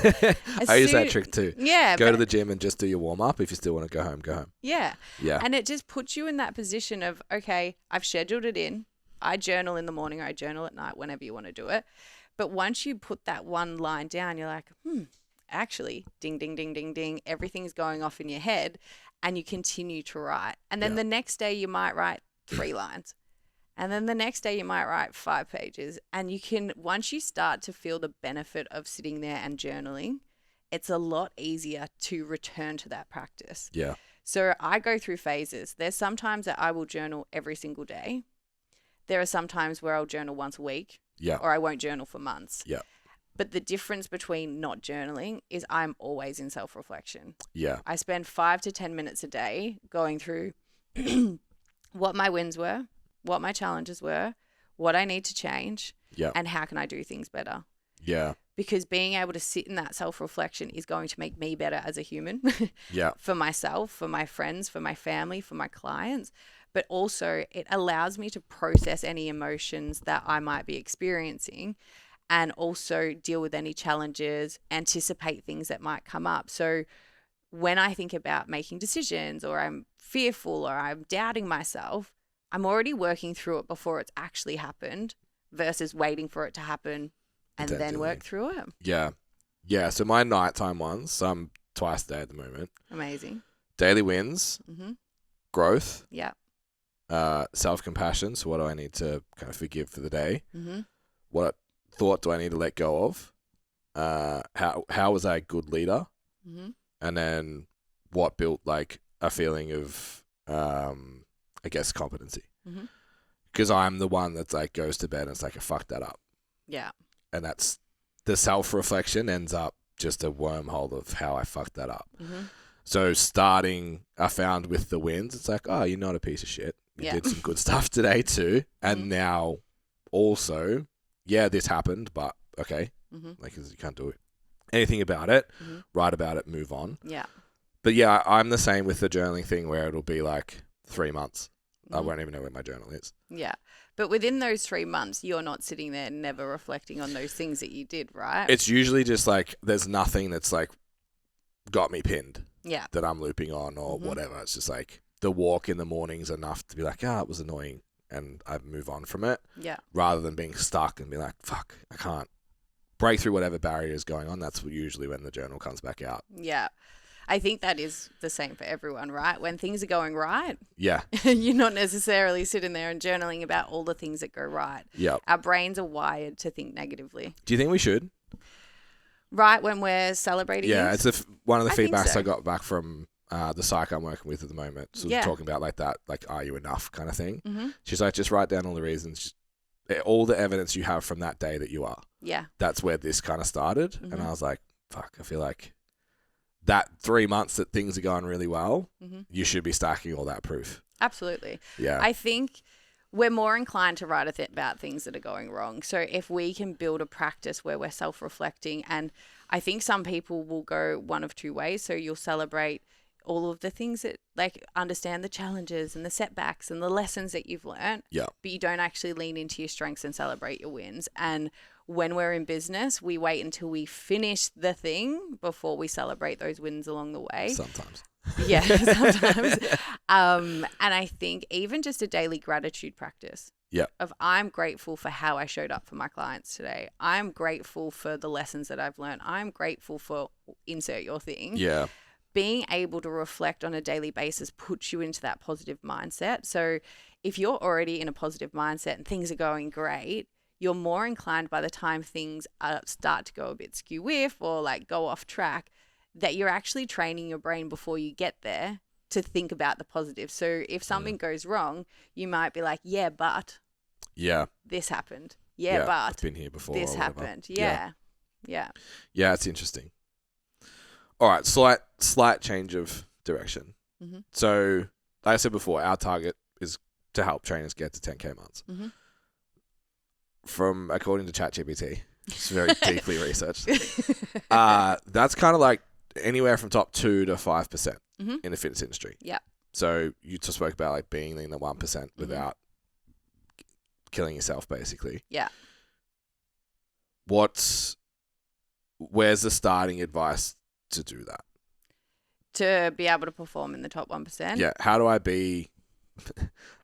I use that trick too. Yeah. Go to the gym and just do your warm up. If you still want to go home, go home. Yeah. Yeah. And it just puts you in that position of, okay, I've scheduled it in. I journal in the morning or I journal at night, whenever you want to do it. But once you put that one line down, you're like, actually, ding, ding, ding, ding, ding, everything's going off in your head, and you continue to write. And then the next day you might write 3 lines. And then the next day you might write 5 pages. And you can, once you start to feel the benefit of sitting there and journaling, it's a lot easier to return to that practice. Yeah. So I go through phases. There's sometimes that I will journal every single day. There are some times where I'll journal once a week. Yeah. Or I won't journal for months. Yeah. But the difference between not journaling is I'm always in self-reflection. Yeah. I spend 5 to 10 minutes a day going through what my wins were, what my challenges were, what I need to change, and how can I do things better. Yeah. Because being able to sit in that self-reflection is going to make me better as a human. Yeah. For myself, for my friends, for my family, for my clients. But also it allows me to process any emotions that I might be experiencing, and also deal with any challenges, anticipate things that might come up. So when I think about making decisions, or I'm fearful, or I'm doubting myself, I'm already working through it before it's actually happened, versus waiting for it to happen and then work through it. Yeah. Yeah. So my nighttime ones, I'm twice a day at the moment. Amazing. daily wins, Mm-hmm. growth, Yeah. self-compassion. So what do I need to kind of forgive for the day? Mm-hmm. What thought do I need to let go of? How was I a good leader? Mm-hmm. And then what built like a feeling of, I guess, competency? Mm-hmm. Because I'm the one that's like goes to bed and it's like, I fucked that up. Yeah. And that's the self-reflection ends up just a wormhole of how I fucked that up. Mm-hmm. So I found with the wins, it's like, oh, you're not a piece of shit. You Yeah. did some good stuff today too. And Mhm. now also, yeah, this happened, but okay, Mm-hmm. like you can't do anything about it, Mm-hmm. write about it, move on. Yeah. But yeah, I'm the same with the journaling thing where it'll be like 3 months. I Mhm. won't even know where my journal is. Yeah. But within those 3 months, you're not sitting there never reflecting on those things that you did, right? It's usually just like there's nothing that's like got me pinned Yeah. that I'm looping on or Mhm. whatever. It's just like the walk in the morning's enough to be like, it was annoying, and I move on from it Yeah. rather than being stuck and be like, fuck, I can't break through whatever barrier is going on. That's usually when the journal comes back out. Yeah. I think that is the same for everyone, right? When things are going right, Yeah. you're not necessarily sitting there and journaling about all the things that go right. Yeah. Our brains are wired to think negatively. Do you think we should? Right when we're celebrating Yeah, things? it's one of the I think feedbacks so. I got back from the psych I'm working with at the moment. So Yeah. talking about like that, like, are you enough kind of thing. Mm-hmm. She's like, just write down all the reasons, all the evidence you have from that day that you are. Yeah. That's where this kind of started. And Mhm. I was like, fuck, I feel like that 3 months that things are going really well, Mm-hmm. you should be stacking all that proof. Absolutely. Yeah. I think we're more inclined to write about things that are going wrong. So if we can build a practice where we're self-reflecting, and I think some people will go one of two ways. So you'll celebrate all of the things that, like, understand the challenges and the setbacks and the lessons that you've learned. Yeah. But you don't actually lean into your strengths and celebrate your wins. And when we're in business, we wait until we finish the thing before we celebrate those wins along the way. Sometimes. Yeah, sometimes. And I think even just a daily gratitude practice. Yeah. Of I'm grateful for how I showed up for my clients today. I'm grateful for the lessons that I've learned. I'm grateful for insert your thing. Yeah. Being able to reflect on a daily basis puts you into that positive mindset. So if you're already in a positive mindset and things are going great, you're more inclined by the time things start to go a bit skew-whiff or like go off track, that you're actually training your brain before you get there to think about the positive. So if something goes wrong, you might be like, yeah, but Yeah. this happened. Yeah, I've but been here before. this or whatever. happened. Yeah. Yeah, it's interesting. All right, slight change of direction. Mhm. So, like I said before, our target is to help trainers get to 10K months. Mhm. From according to ChatGPT, it's very deeply researched. That's kind of like anywhere from top 2 to 5% Mhm. in the fitness industry. Yeah. So you just spoke about like being in the 1% without killing yourself, basically. Yeah. Where's the starting advice to do that? To be able to perform in the top 1%. Yeah. How do I be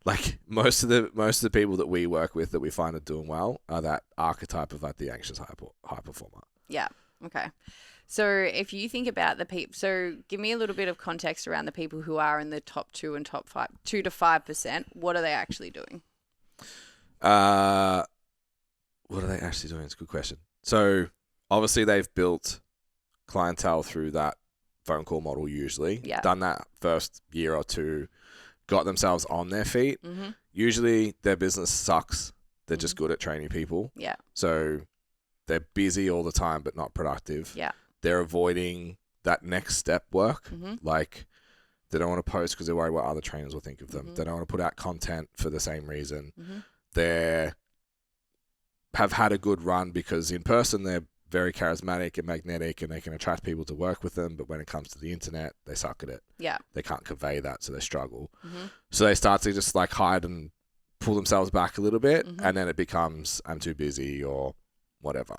like most of the people that we work with that we find are doing well are that archetype of like the anxious high performer. Yeah. Okay. So if you think about the people, so give me a little bit of context around the people who are in the top 2 and top 5, 2 to 5%. What are they actually doing? What are they actually doing? It's a good question. So obviously they've built clientele through that phone call model usually. Yeah. Done that first year or two, got themselves on their feet. Mm-hmm. Usually their business sucks. They're just good at training people. Yeah. So they're busy all the time but not productive. Yeah. They're avoiding that next step work. Mm-hmm. Like they don't want to post because they're worried what other trainers will think of them. Mhm. They don't want to put out content for the same reason. Mm-hmm. They have had a good run because in person they're very charismatic and magnetic and they can attract people to work with them. But when it comes to the internet, they suck at it. Yeah. They can't convey that, so they struggle. Mm-hmm. So they start to just like hide and pull themselves back a little bit. Mhm. And then it becomes, I'm too busy or whatever.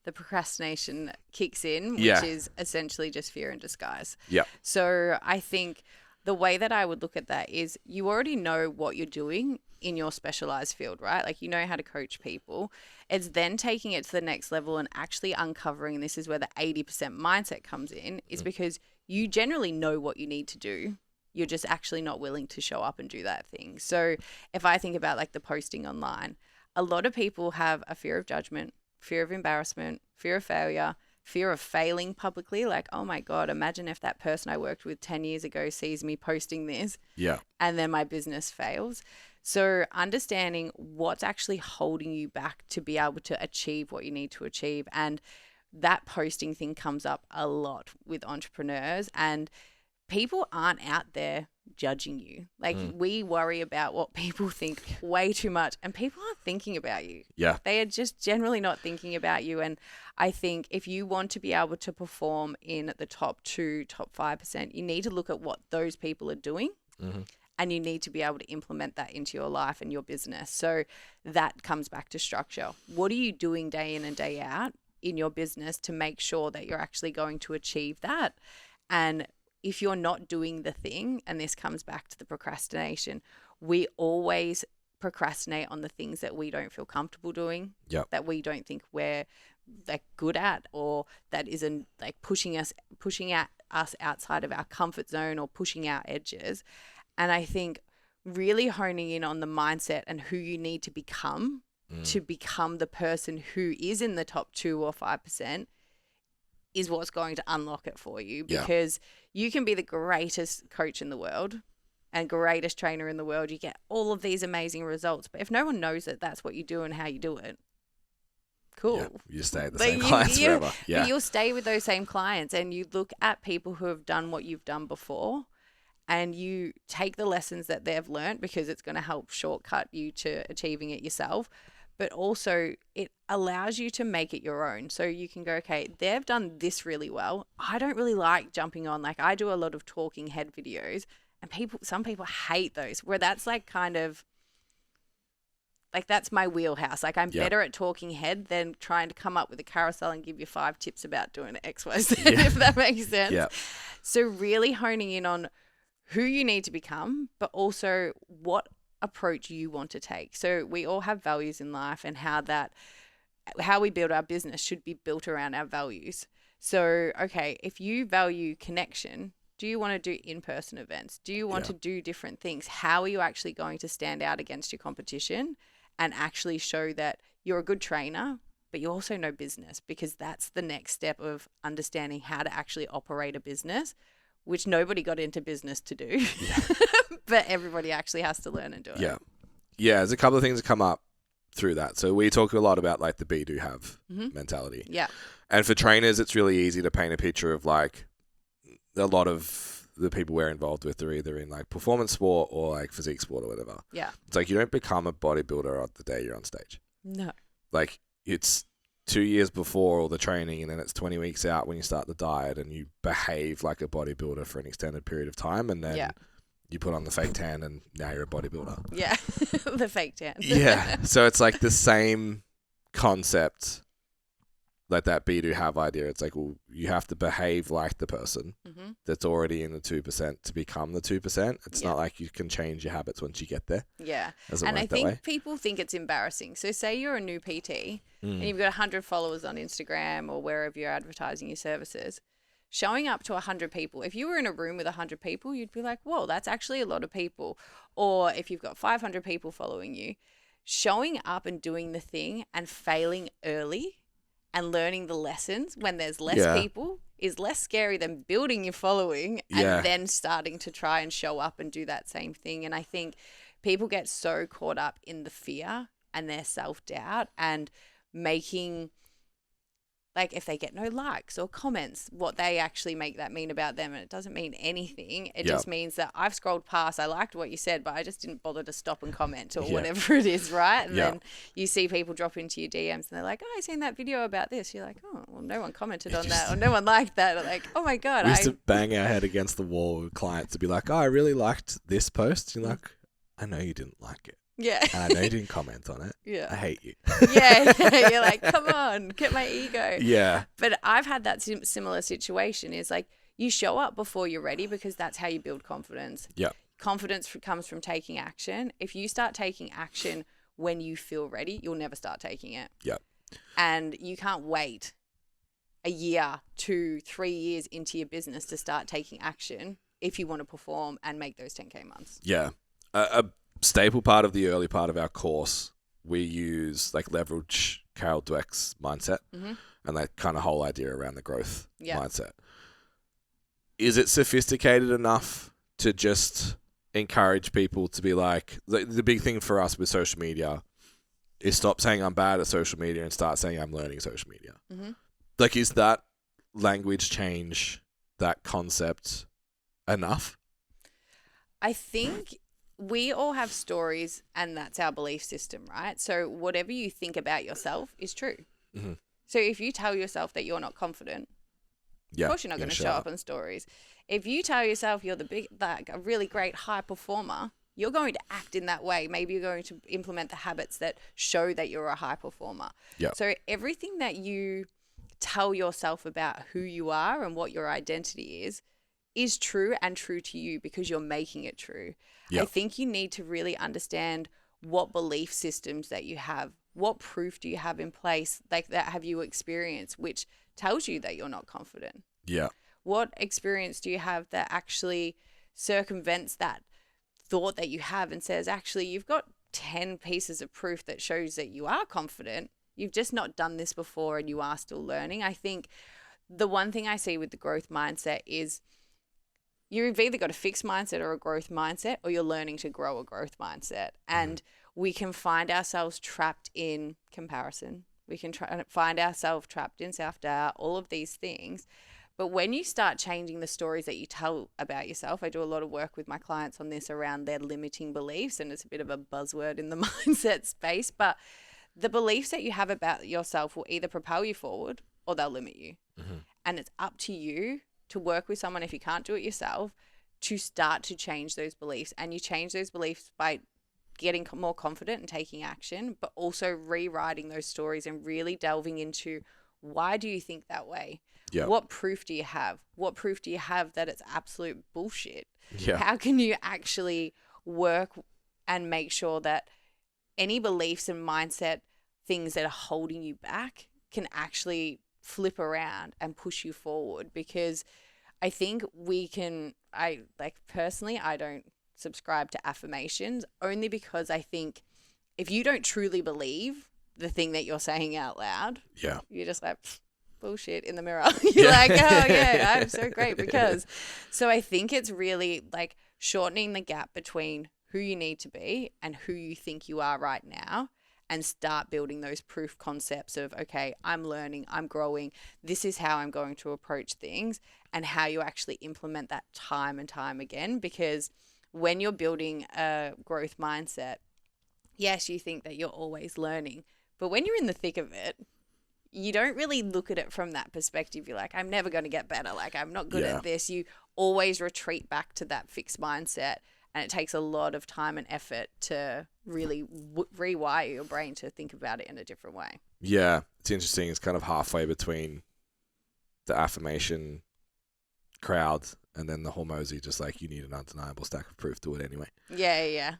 The procrastination kicks in, which Yeah. is essentially just fear in disguise. Yeah. So I think the way that I would look at that is you already know what you're doing in your specialized field, right? Like you know how to coach people. It's then taking it to the next level and actually uncovering, and this is where the 80% mindset comes in, is because you generally know what you need to do. You're just actually not willing to show up and do that thing. So if I think about like the posting online, a lot of people have a fear of judgment, fear of embarrassment, fear of failure, fear of failing publicly. Like, oh my God, imagine if that person I worked with 10 years ago sees me posting this and then my business fails. So understanding what's actually holding you back to be able to achieve what you need to achieve. And that posting thing comes up a lot with entrepreneurs, and people aren't out there judging you. Like we worry about what people think way too much, and people aren't thinking about you. Yeah. They are just generally not thinking about you. And I think if you want to be able to perform in the top 2, top 5%, you need to look at what those people are doing. And you need to be able to implement that into your life and your business. So that comes back to structure. What are you doing day in and day out in your business to make sure that you're actually going to achieve that? And if you're not doing the thing, and this comes back to the procrastination, we always procrastinate on the things that we don't feel comfortable doing, that we don't think we're like good at, or that isn't like pushing us outside of our comfort zone or pushing our edges. And I think really honing in on the mindset and who you need to become the person who is in the top 2 or 5% is what's going to unlock it for you, because you can be the greatest coach in the world and greatest trainer in the world. You get all of these amazing results, but if no one knows that that's what you do and how you do it, cool. Yeah, you stay at the same clients forever. But you'll stay with those same clients, and you look at people who have done what you've done before, and you take the lessons that they've learned, because it's going to help shortcut you to achieving it yourself. But also it allows you to make it your own. So you can go, okay, they've done this really well. I don't really like jumping on. Like I do a lot of talking head videos, and some people hate those, where that's like kind of like, that's my wheelhouse. Like I'm better at talking head than trying to come up with a carousel and give you 5 tips about doing X, Y, Z, if that makes sense. Yeah. So really honing in on who you need to become, but also what approach you want to take. So we all have values in life, and how we build our business should be built around our values. So, okay, if you value connection, do you want to do in-person events? Do you want to do different things? How are you actually going to stand out against your competition and actually show that you're a good trainer, but you also know business? Because that's the next step of understanding how to actually operate a business, which nobody got into business to do, but everybody actually has to learn and do it. Yeah. There's a couple of things that come up through that. So we talk a lot about like the be, do, have mentality. Yeah. And for trainers, it's really easy to paint a picture of like a lot of the people we're involved with are either in like performance sport or like physique sport or whatever. Yeah. It's like you don't become a bodybuilder on the day you're on stage. No. Like it's 2 years before all the training, and then it's 20 weeks out when you start the diet, and you behave like a bodybuilder for an extended period of time, and then you put on the fake tan and now you're a bodybuilder. Yeah, the fake tan. Yeah, so it's like the same concept, like that be, do, have idea. It's like, well, you have to behave like the person that's already in the 2% to become the 2%. It's not like you can change your habits once you get there. Yeah, and I think people think it's embarrassing. So say you're a new PT and you've got 100 followers on Instagram or wherever you're advertising your services. Showing up to 100 people, if you were in a room with 100 people, you'd be like, whoa, that's actually a lot of people. Or if you've got 500 people following you, showing up and doing the thing and failing early and learning the lessons when there's less people is less scary than building your following and then starting to try and show up and do that same thing. And I think people get so caught up in the fear and their self-doubt and making, like, if they get no likes or comments, what they actually make that mean about them. And it doesn't mean anything. It just means that I've scrolled past, I liked what you said, but I just didn't bother to stop and comment or whatever it is, right? And then you see people drop into your DMs and they're like, oh, I seen that video about this. You're like, oh, well, no one commented on that or no one liked that. Or like, oh my God. We used to bang our head against the wall with clients to be like, oh, I really liked this post. You're like, I know you didn't like it. Yeah. And I know you didn't comment on it. Yeah. I hate you. Yeah. You're like, come on, get my ego. Yeah. But I've had that similar situation is like, You show up before you're ready because that's how you build confidence. Yeah. Confidence comes from taking action. If you start taking action when you feel ready, you'll never start taking it. Yeah. And you can't wait a year, 2, 3 years into your business to start taking action if you want to perform and make those 10K months. Yeah. A staple part of the early part of our course, we use like leverage Carol Dweck's mindset and that kind of whole idea around the growth mindset. Is it sophisticated enough to just encourage people to be like, the big thing for us with social media is stop saying I'm bad at social media and start saying I'm learning social media. Like, is that language change, that concept enough? I think we all have stories and that's our belief system, right? So whatever you think about yourself is true. So if you tell yourself that you're not confident, of course you're not going to show up on stories. If you tell yourself you're a really great high performer, you're going to act in that way. Maybe you're going to implement the habits that show that you're a high performer. So everything that you tell yourself about who you are and what your identity is true and true to you because you're making it true. I think you need to really understand what belief systems that you have. What proof do you have in place like that have you experienced which tells you that you're not confident? What experience do you have that actually circumvents that thought that you have and says, actually, you've got 10 pieces of proof that shows that you are confident. You've just not done this before and you are still learning. I think the one thing I see with the growth mindset is you've either got a fixed mindset or a growth mindset, or you're learning to grow a growth mindset. And we can find ourselves trapped in comparison. We can find ourselves trapped in self-doubt, all of these things. But when you start changing the stories that you tell about yourself, I do a lot of work with my clients on this around their limiting beliefs, and it's a bit of a buzzword in the mindset space, but the beliefs that you have about yourself will either propel you forward or they'll limit you. And it's up to you to work with someone, if you can't do it yourself, to start to change those beliefs. And you change those beliefs by getting more confident and taking action, but also rewriting those stories and really delving into, why do you think that way? What proof do you have? What proof do you have that it's absolute bullshit? How can you actually work and make sure that any beliefs and mindset things that are holding you back can actually flip around and push you forward? Because I think personally, I don't subscribe to affirmations, only because I think if you don't truly believe the thing that you're saying out loud, you're just like, bullshit in the mirror. You're like, oh yeah, I'm so great because. So I think it's really like shortening the gap between who you need to be and who you think you are right now, and start building those proof concepts of, okay, I'm learning, I'm growing, this is how I'm going to approach things, and how you actually implement that time and time again. Because when you're building a growth mindset, yes, you think that you're always learning, but when you're in the thick of it, you don't really look at it from that perspective. You're like, I'm never going to get better. Like, I'm not good at this. You always retreat back to that fixed mindset. And it takes a lot of time and effort to really rewire your brain to think about it in a different way. Yeah, it's interesting. It's kind of halfway between the affirmation crowd and then the hormozy, just like, you need an undeniable stack of proof. Do it anyway. Yeah.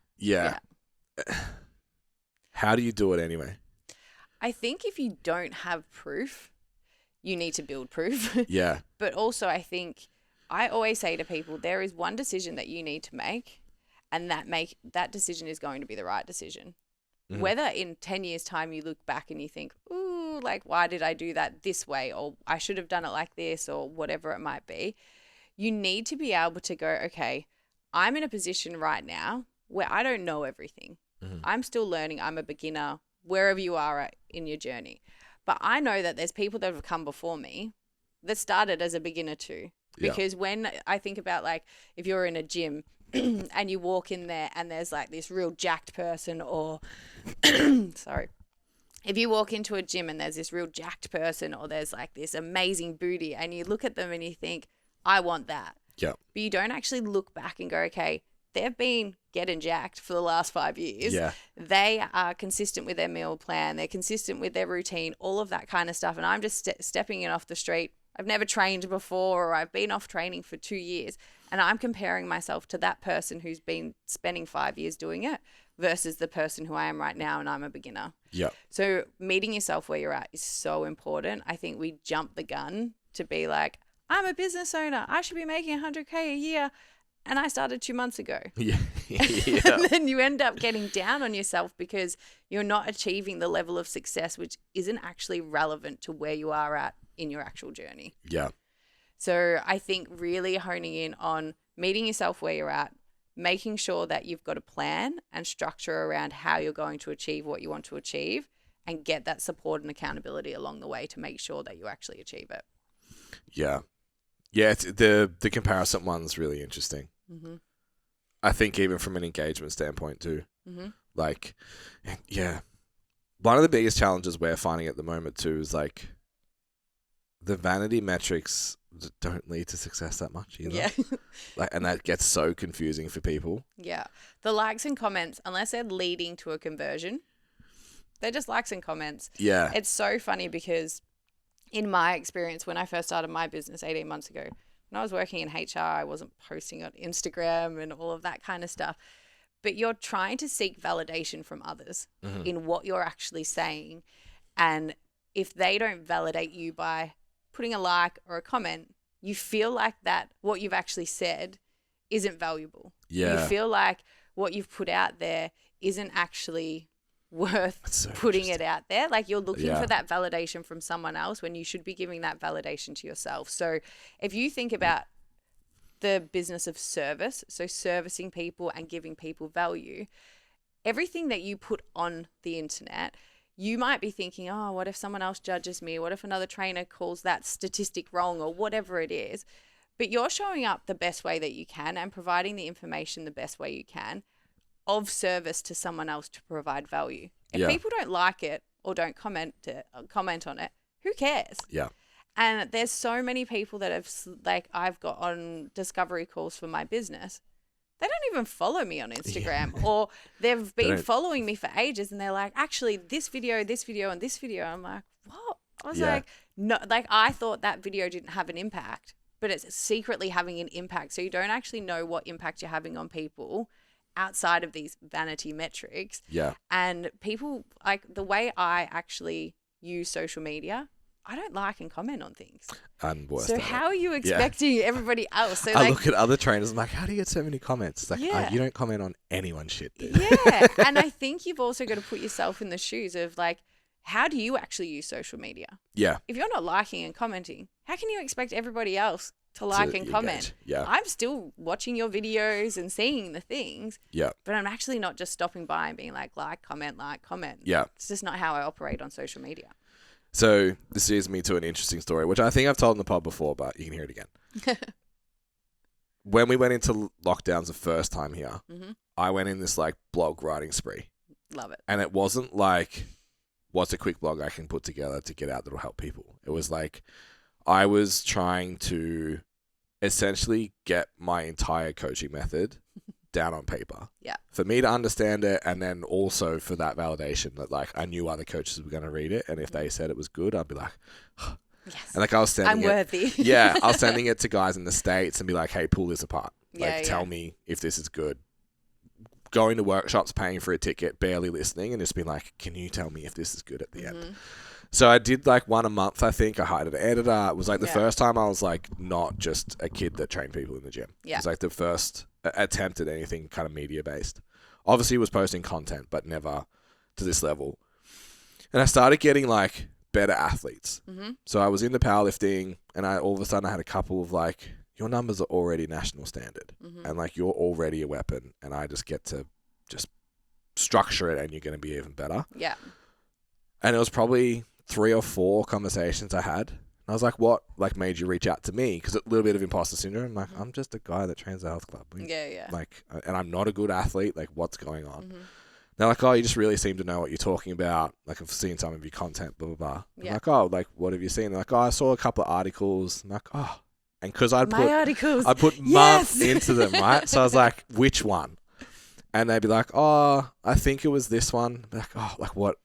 How do you do it anyway? I think if you don't have proof, you need to build proof. But also I think I always say to people, there is one decision that you need to make, and that decision is going to be the right decision. Whether in 10 years time you look back and you think, ooh, like, why did I do that this way? Or I should have done it like this, or whatever it might be. You need to be able to go, okay, I'm in a position right now where I don't know everything. I'm still learning. I'm a beginner, wherever you are in your journey. But I know that there's people that have come before me that started as a beginner too. Because when I think about, like, if you're in a gym and you walk in there and there's like this real jacked person, or if you walk into a gym and there's this real jacked person, or there's like this amazing booty, and you look at them and you think, I want that. But you don't actually look back and go, okay, they've been getting jacked for the last 5 years. They are consistent with their meal plan. They're consistent with their routine, all of that kind of stuff. And I'm just stepping in off the street, I've never trained before, or I've been off training for 2 years, and I'm comparing myself to that person who's been spending 5 years doing it versus the person who I am right now, and I'm a beginner. Yeah. So meeting yourself where you're at is so important. I think we jump the gun to be like, I'm a business owner, I should be making 100K a year, and I started 2 months ago. Yeah. And then you end up getting down on yourself because you're not achieving the level of success which isn't actually relevant to where you are at in your actual journey. Yeah. So I think really honing in on meeting yourself where you're at, making sure that you've got a plan and structure around how you're going to achieve what you want to achieve, and get that support and accountability along the way to make sure that you actually achieve it. Yeah. Yeah, it's, the comparison one's really interesting. Mm-hmm. I think even from an engagement standpoint too. Mm-hmm. Like, yeah. One of the biggest challenges we're finding at the moment too is like the vanity metrics don't lead to success that much either. Yeah. Like, and that gets so confusing for people. Yeah. The likes and comments, unless they're leading to a conversion, they're just likes and comments. Yeah. It's so funny because in my experience, when I first started my business 18 months ago, when I was working in HR, I wasn't posting on Instagram and all of that kind of stuff. But you're trying to seek validation from others in what you're actually saying. And if they don't validate you by putting a like or a comment, you feel like that what you've actually said isn't valuable. Yeah. You feel like what you've put out there isn't actually worth putting it out there. Like you're looking for that validation from someone else when you should be giving that validation to yourself. So if you think about the business of service, so servicing people and giving people value, everything that you put on the internet, you might be thinking, oh, what if someone else judges me? What if another trainer calls that statistic wrong, or whatever it is? But you're showing up the best way that you can and providing the information the best way you can of service to someone else to provide value. If people don't like it or don't comment on it, who cares? Yeah. And there's so many people that have, like, I've got on discovery calls for my business. They don't even follow me on Instagram, or they've been following me for ages, and they're like, actually, this video, and this video. I'm like, what? I was like, no, like I thought that video didn't have an impact, but it's secretly having an impact. So you don't actually know what impact you're having on people outside of these vanity metrics. Yeah. And people, like, the way I actually use social media, I don't like and comment on things. And worse. So how are you expecting everybody else? So I look at other trainers, I'm like, how do you get so many comments? It's like, you don't comment on anyone's shit, dude. Yeah. And I think you've also got to put yourself in the shoes of, like, how do you actually use social media? Yeah. If you're not liking and commenting, how can you expect everybody else to like and comment? Yeah. I'm still watching your videos and seeing the things. Yeah. But I'm actually not just stopping by and being like comment. Yeah. It's just not how I operate on social media. So this leads me to an interesting story, which I think I've told in the pod before, but you can hear it again. When we went into lockdowns the first time here, I went in this like blog writing spree. Love it. And it wasn't like, what's a quick blog I can put together to get out that'll help people? It was like, I was trying to essentially get my entire coaching method down on paper. Yeah. For me to understand it, and then also for that validation that like I knew other coaches were going to read it, and if they said it was good, I'd be like, yes. And like I was sending worthy. Yeah, I was sending it to guys in the States and be like, hey, pull this apart. Like tell me if this is good. Going to workshops, paying for a ticket, barely listening, and just being like, can you tell me if this is good at the end? So I did like one a month, I think. I hired an editor. It was like the first time I was like not just a kid that trained people in the gym. Yeah. It was like the first attempt at anything kind of media based. Obviously was posting content, but never to this level. And I started getting like better athletes. So I was into powerlifting, and all of a sudden I had a couple of like, your numbers are already national standard, and like you're already a weapon, and I just get to just structure it, and you're going to be even better. Yeah. And it was probably 3 or 4 conversations I had. And I was like, what like made you reach out to me? Because a little bit of imposter syndrome. Like, I'm just a guy that trains at a health club. Like, and I'm not a good athlete. Like, what's going on? They're like, oh, you just really seem to know what you're talking about. Like, I've seen some of your content, blah, blah, blah. I'm like, oh, like, what have you seen? They're like, oh, I saw a couple of articles. I'm like, oh. And because I put months into them, right? So I was like, which one? And they'd be like, oh, I think it was this one. Like, oh, like what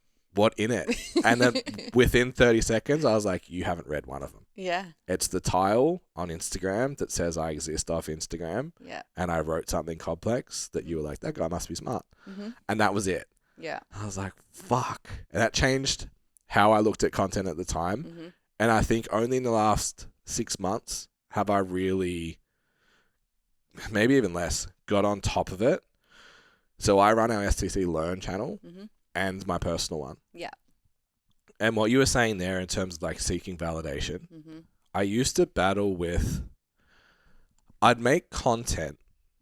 in it? And then within 30 seconds, I was like, you haven't read one of them. Yeah. It's the tile on Instagram that says I exist off Instagram. Yeah. And I wrote something complex that you were like, that guy must be smart. Mm-hmm. And that was it. Yeah. I was like, fuck. And that changed how I looked at content at the time. Mm-hmm. And I think only in the last 6 months have I really, maybe even less, got on top of it. So I run our STC Learn channel and my personal one. Yeah. And what you were saying there in terms of like seeking validation, I used to battle with, I'd make content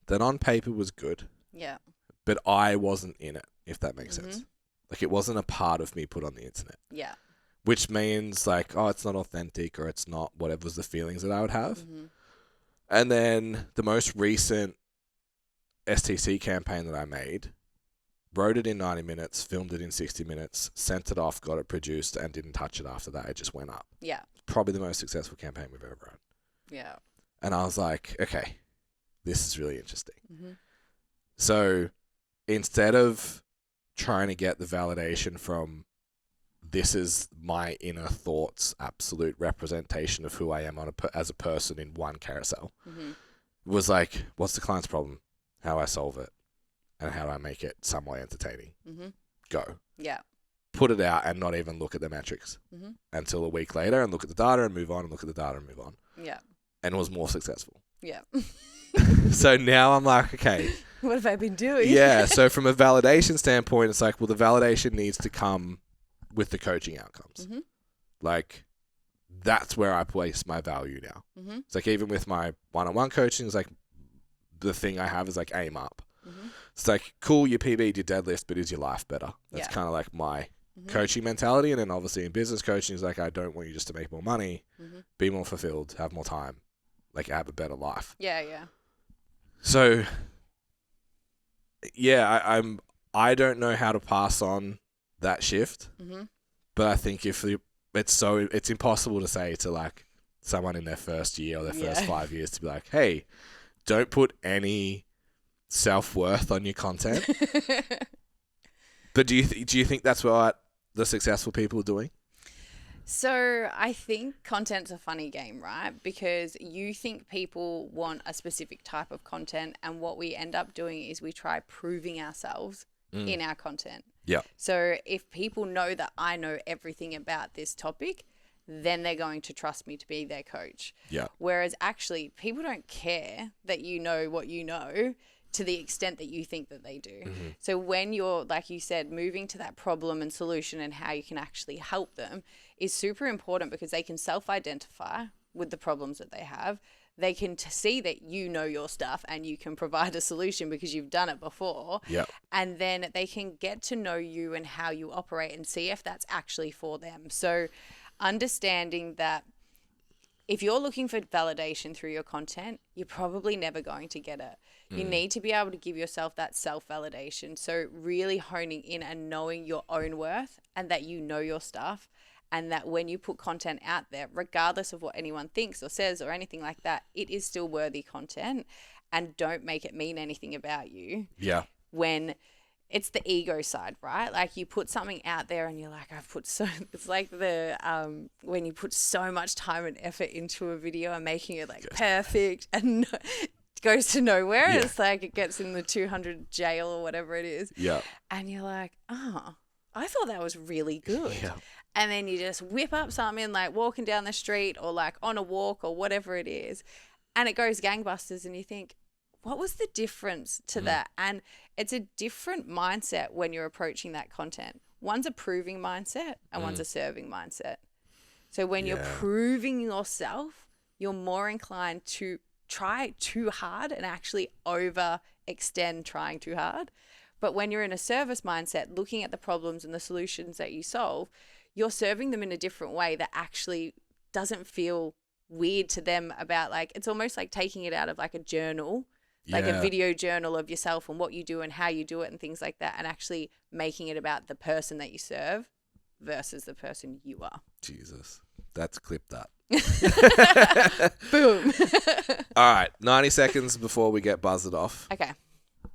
that on paper was good. Yeah. But I wasn't in it, if that makes sense. Like it wasn't a part of me put on the internet. Yeah. Which means like, oh, it's not authentic or it's not whatever was the feelings that I would have. And then the most recent STC campaign that I made, wrote it in 90 minutes, filmed it in 60 minutes, sent it off, got it produced, and didn't touch it after that. It just went up. Yeah. Probably the most successful campaign we've ever run. Yeah. And I was like, okay, this is really interesting. So instead of trying to get the validation from this is my inner thoughts, absolute representation of who I am as a person in one carousel, it was like, what's the client's problem? How I solve it? And how do I make it somewhat entertaining? Go. Yeah. Put it out and not even look at the metrics until a week later and look at the data and move on and look at the data and move on. Yeah. And it was more successful. Yeah. So now I'm like, okay. What have I been doing? Yeah. So from a validation standpoint, it's like, well, the validation needs to come with the coaching outcomes. Like, that's where I place my value now. It's like, even with my one-on-one coaching, it's like, the thing I have is like, aim up. It's like, cool, your PB, your deadlift, but is your life better? That's kind of like my coaching mentality. And then obviously in business coaching, is like, I don't want you just to make more money, be more fulfilled, have more time, like have a better life. Yeah, yeah. So, yeah, I don't know how to pass on that shift, but I think it's impossible to say to like someone in their first year or their first 5 years to be like, hey, don't put any self-worth on your content. But do you think that's what the successful people are doing? So I think content's a funny game, right? Because you think people want a specific type of content, and what we end up doing is we try proving ourselves in our content. Yeah. So if people know that I know everything about this topic, then they're going to trust me to be their coach. Yeah. Whereas actually people don't care that you know what you know to the extent that you think that they do. So when you're, like you said, moving to that problem and solution and how you can actually help them is super important, because they can self-identify with the problems that they have. They can see that you know your stuff and you can provide a solution because you've done it before. Yeah. And then they can get to know you and how you operate and see if that's actually for them. So understanding that if you're looking for validation through your content, you're probably never going to get it. You need to be able to give yourself that self-validation. So really honing in and knowing your own worth, and that you know your stuff, and that when you put content out there, regardless of what anyone thinks or says or anything like that, it is still worthy content, and don't make it mean anything about you. Yeah. When it's the ego side, right? Like you put something out there and you're like, it's like the, when you put so much time and effort into a video and making it like perfect and it goes to nowhere. Yeah. It's like it gets in the 200 jail or whatever it is. Yeah. And you're like, oh, I thought that was really good. Yeah. And then you just whip up something like walking down the street or like on a walk or whatever it is, and it goes gangbusters, and you think, what was the difference to that? And it's a different mindset when you're approaching that content. One's a proving mindset and one's a serving mindset. So when you're proving yourself, you're more inclined to try too hard and actually overextend trying too hard. But when you're in a service mindset, looking at the problems and the solutions that you solve, you're serving them in a different way that actually doesn't feel weird to them. About like, it's almost like taking it out of like a journal, like a video journal of yourself and what you do and how you do it and things like that, and actually making it about the person that you serve versus the person you are. Jesus. That's clip that. Boom. All right. 90 seconds before we get buzzed off. Okay.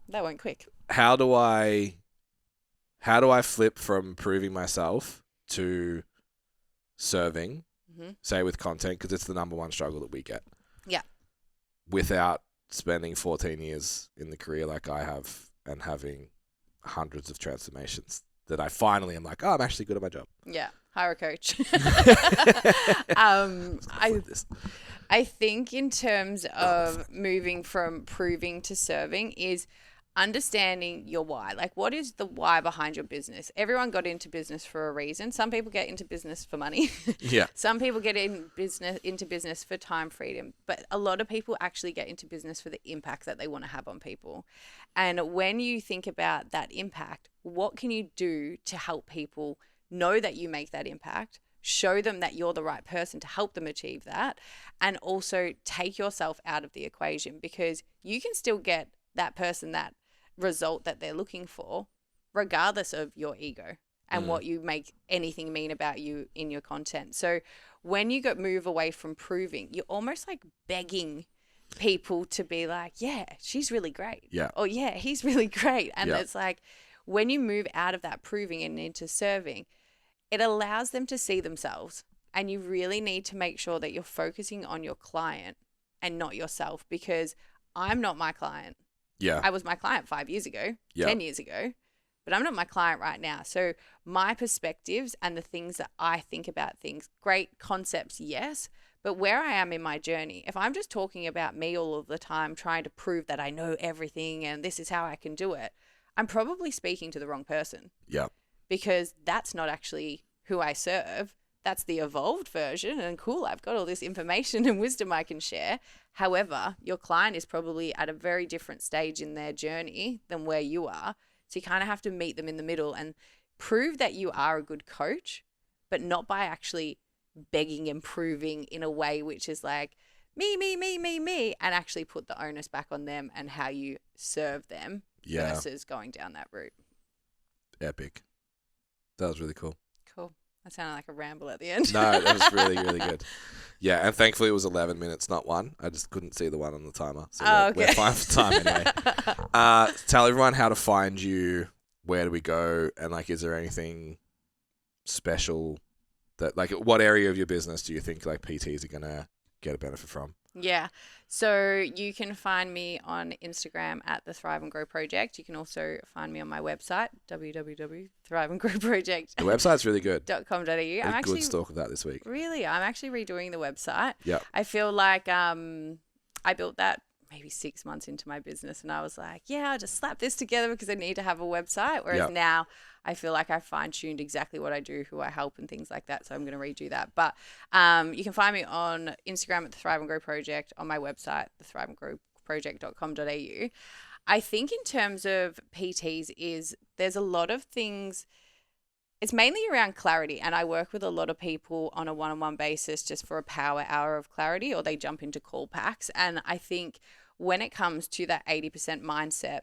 That went quick. How do I flip from proving myself to serving say with content, because it's the number one struggle that we get. Yeah. Without spending 14 years in the career like I have and having hundreds of transformations that I finally am like, oh, I'm actually good at my job. Yeah. Hire a coach. I think in terms of moving from proving to serving is understanding your why. Like, what is the why behind your business? Everyone got into business for a reason. Some people get into business for money. Yeah. Some people get into business for time freedom. But a lot of people actually get into business for the impact that they want to have on people. And when you think about that impact, what can you do to help people know that you make that impact? Show them that you're the right person to help them achieve that, and also take yourself out of the equation, because you can still get that person that result that they're looking for regardless of your ego and what you make anything mean about you in your content. So when you move away from proving, you're almost like begging people to be like, yeah, she's really great. Yeah. Or yeah, he's really great. And it's like, when you move out of that proving and into serving, it allows them to see themselves. And you really need to make sure that you're focusing on your client and not yourself, because I'm not my client. Yeah. I was my client 5 years ago, 10 years ago, but I'm not my client right now. So my perspectives and the things that I think about things, great concepts, yes, but where I am in my journey, if I'm just talking about me all of the time, trying to prove that I know everything and this is how I can do it, I'm probably speaking to the wrong person. Yeah. Because that's not actually who I serve. That's the evolved version, and cool, I've got all this information and wisdom I can share. However, your client is probably at a very different stage in their journey than where you are. So you kind of have to meet them in the middle and prove that you are a good coach, but not by actually begging and proving in a way which is like, me, and actually put the onus back on them and how you serve them versus going down that route. Epic. That was really cool. Cool. That sounded like a ramble at the end. No, that was really, really good. Yeah, and thankfully it was 11 minutes, not 1. I just couldn't see the 1 on the timer. So we're fine for time anyway. Tell everyone how to find you, where do we go, and like, is there anything special that, like, what area of your business do you think like PTs are going to get a benefit from? Yeah. So you can find me on Instagram at the Thrive and Grow Project. You can also find me on my website, www.thriveandgrowproject. The website's really good. .com.au. I'm actually good stalk of that this week. Really, I'm actually redoing the website. Yeah. I feel like I built that maybe 6 months into my business, and I was like, yeah, I'll just slap this together because I need to have a website. Whereas now I feel like I fine-tuned exactly what I do, who I help, and things like that. So I'm going to redo that. But you can find me on Instagram at the Thrive and Grow Project, on my website, thriveandgrowproject.com.au. I think in terms of PTs is there's a lot of things. It's mainly around clarity, and I work with a lot of people on a one-on-one basis just for a power hour of clarity, or they jump into call packs. And I think when it comes to that 80% mindset,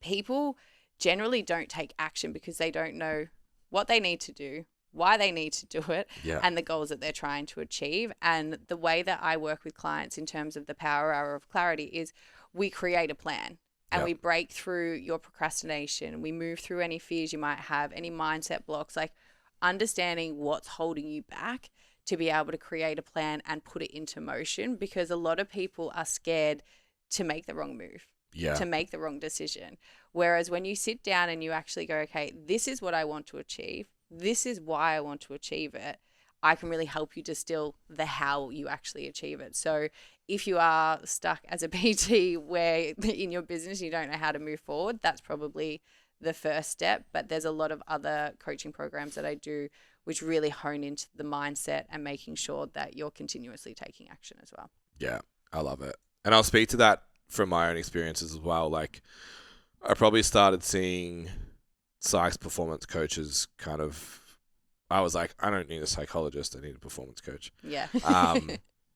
people generally don't take action because they don't know what they need to do, why they need to do it, and the goals that they're trying to achieve. And the way that I work with clients in terms of the power hour of clarity is we create a plan. And we break through your procrastination. We move through any fears you might have, any mindset blocks, like understanding what's holding you back to be able to create a plan and put it into motion, because a lot of people are scared to make the wrong move, to make the wrong decision. Whereas when you sit down and you actually go, okay, this is what I want to achieve. This is why I want to achieve it. I can really help you distill the how you actually achieve it. So if you are stuck as a PT where in your business you don't know how to move forward, that's probably the first step. But there's a lot of other coaching programs that I do which really hone into the mindset and making sure that you're continuously taking action as well. Yeah, I love it. And I'll speak to that from my own experiences as well. Like, I probably started seeing psych performance coaches kind of, I was like, I don't need a psychologist, I need a performance coach. Yeah.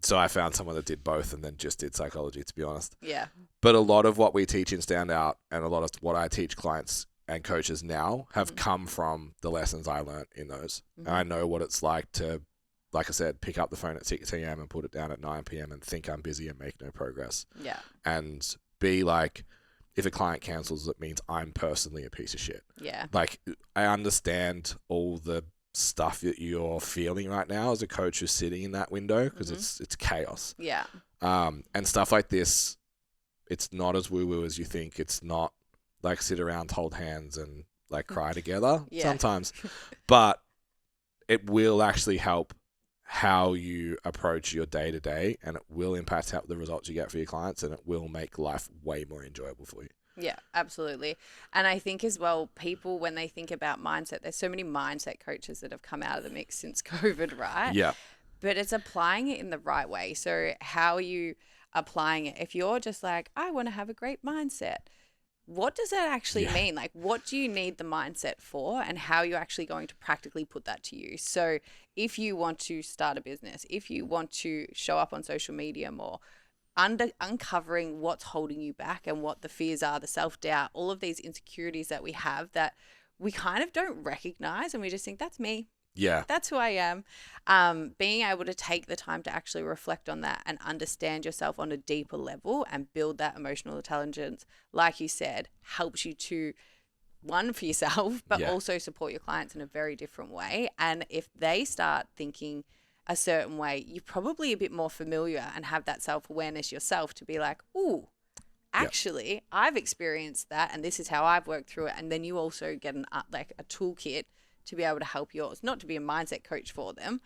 So I found someone that did both and then just did psychology, to be honest. Yeah. But a lot of what we teach in Stand Out and a lot of what I teach clients and coaches now have come from the lessons I learned in those. And I know what it's like to, like I said, pick up the phone at 6 a.m. and put it down at 9 p.m. and think I'm busy and make no progress. Yeah. And be like, if a client cancels, it means I'm personally a piece of shit. Yeah. Like, I understand all the stuff that you're feeling right now as a coach who's sitting in that window, because it's chaos. Yeah. And stuff like this, it's not as woo-woo as you think. It's not like sit around, hold hands, and like cry together sometimes. But it will actually help how you approach your day-to-day, and it will impact how the results you get for your clients, and it will make life way more enjoyable for you. Yeah, absolutely. And I think as well, people, when they think about mindset, there's so many mindset coaches that have come out of the mix since COVID, right? Yeah. But it's applying it in the right way. So how are you applying it? If you're just like, I want to have a great mindset, what does that actually mean? Like, what do you need the mindset for, and how are you actually going to practically put that to use? So if you want to start a business, if you want to show up on social media more, uncovering what's holding you back and what the fears are, the self-doubt, all of these insecurities that we have that we kind of don't recognize, and we just think that's me. Yeah. That's who I am. Being able to take the time to actually reflect on that and understand yourself on a deeper level and build that emotional intelligence, like you said, helps you to, one, for yourself, but also support your clients in a very different way. And if they start thinking a certain way, you're probably a bit more familiar and have that self-awareness yourself to be like, ooh, actually, I've experienced that, and this is how I've worked through it. And then you also get a toolkit to be able to help yours, not to be a mindset coach for them,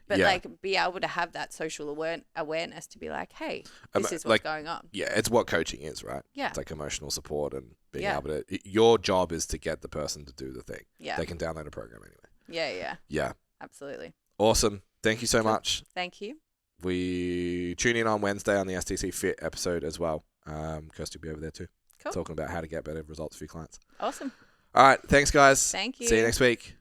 but like be able to have that social awareness to be like, hey, this is what's going on. Yeah, it's what coaching is, right? Yeah. It's like emotional support and being able to, your job is to get the person to do the thing. Yeah. They can download a program anyway. Yeah. Yeah. Absolutely. Awesome. Thank you so much. Thank you. We tune in on Wednesday on the STC Fit episode as well. Kirsty will be over there too. Cool. Talking about how to get better results for your clients. Awesome. All right. Thanks, guys. Thank you. See you next week.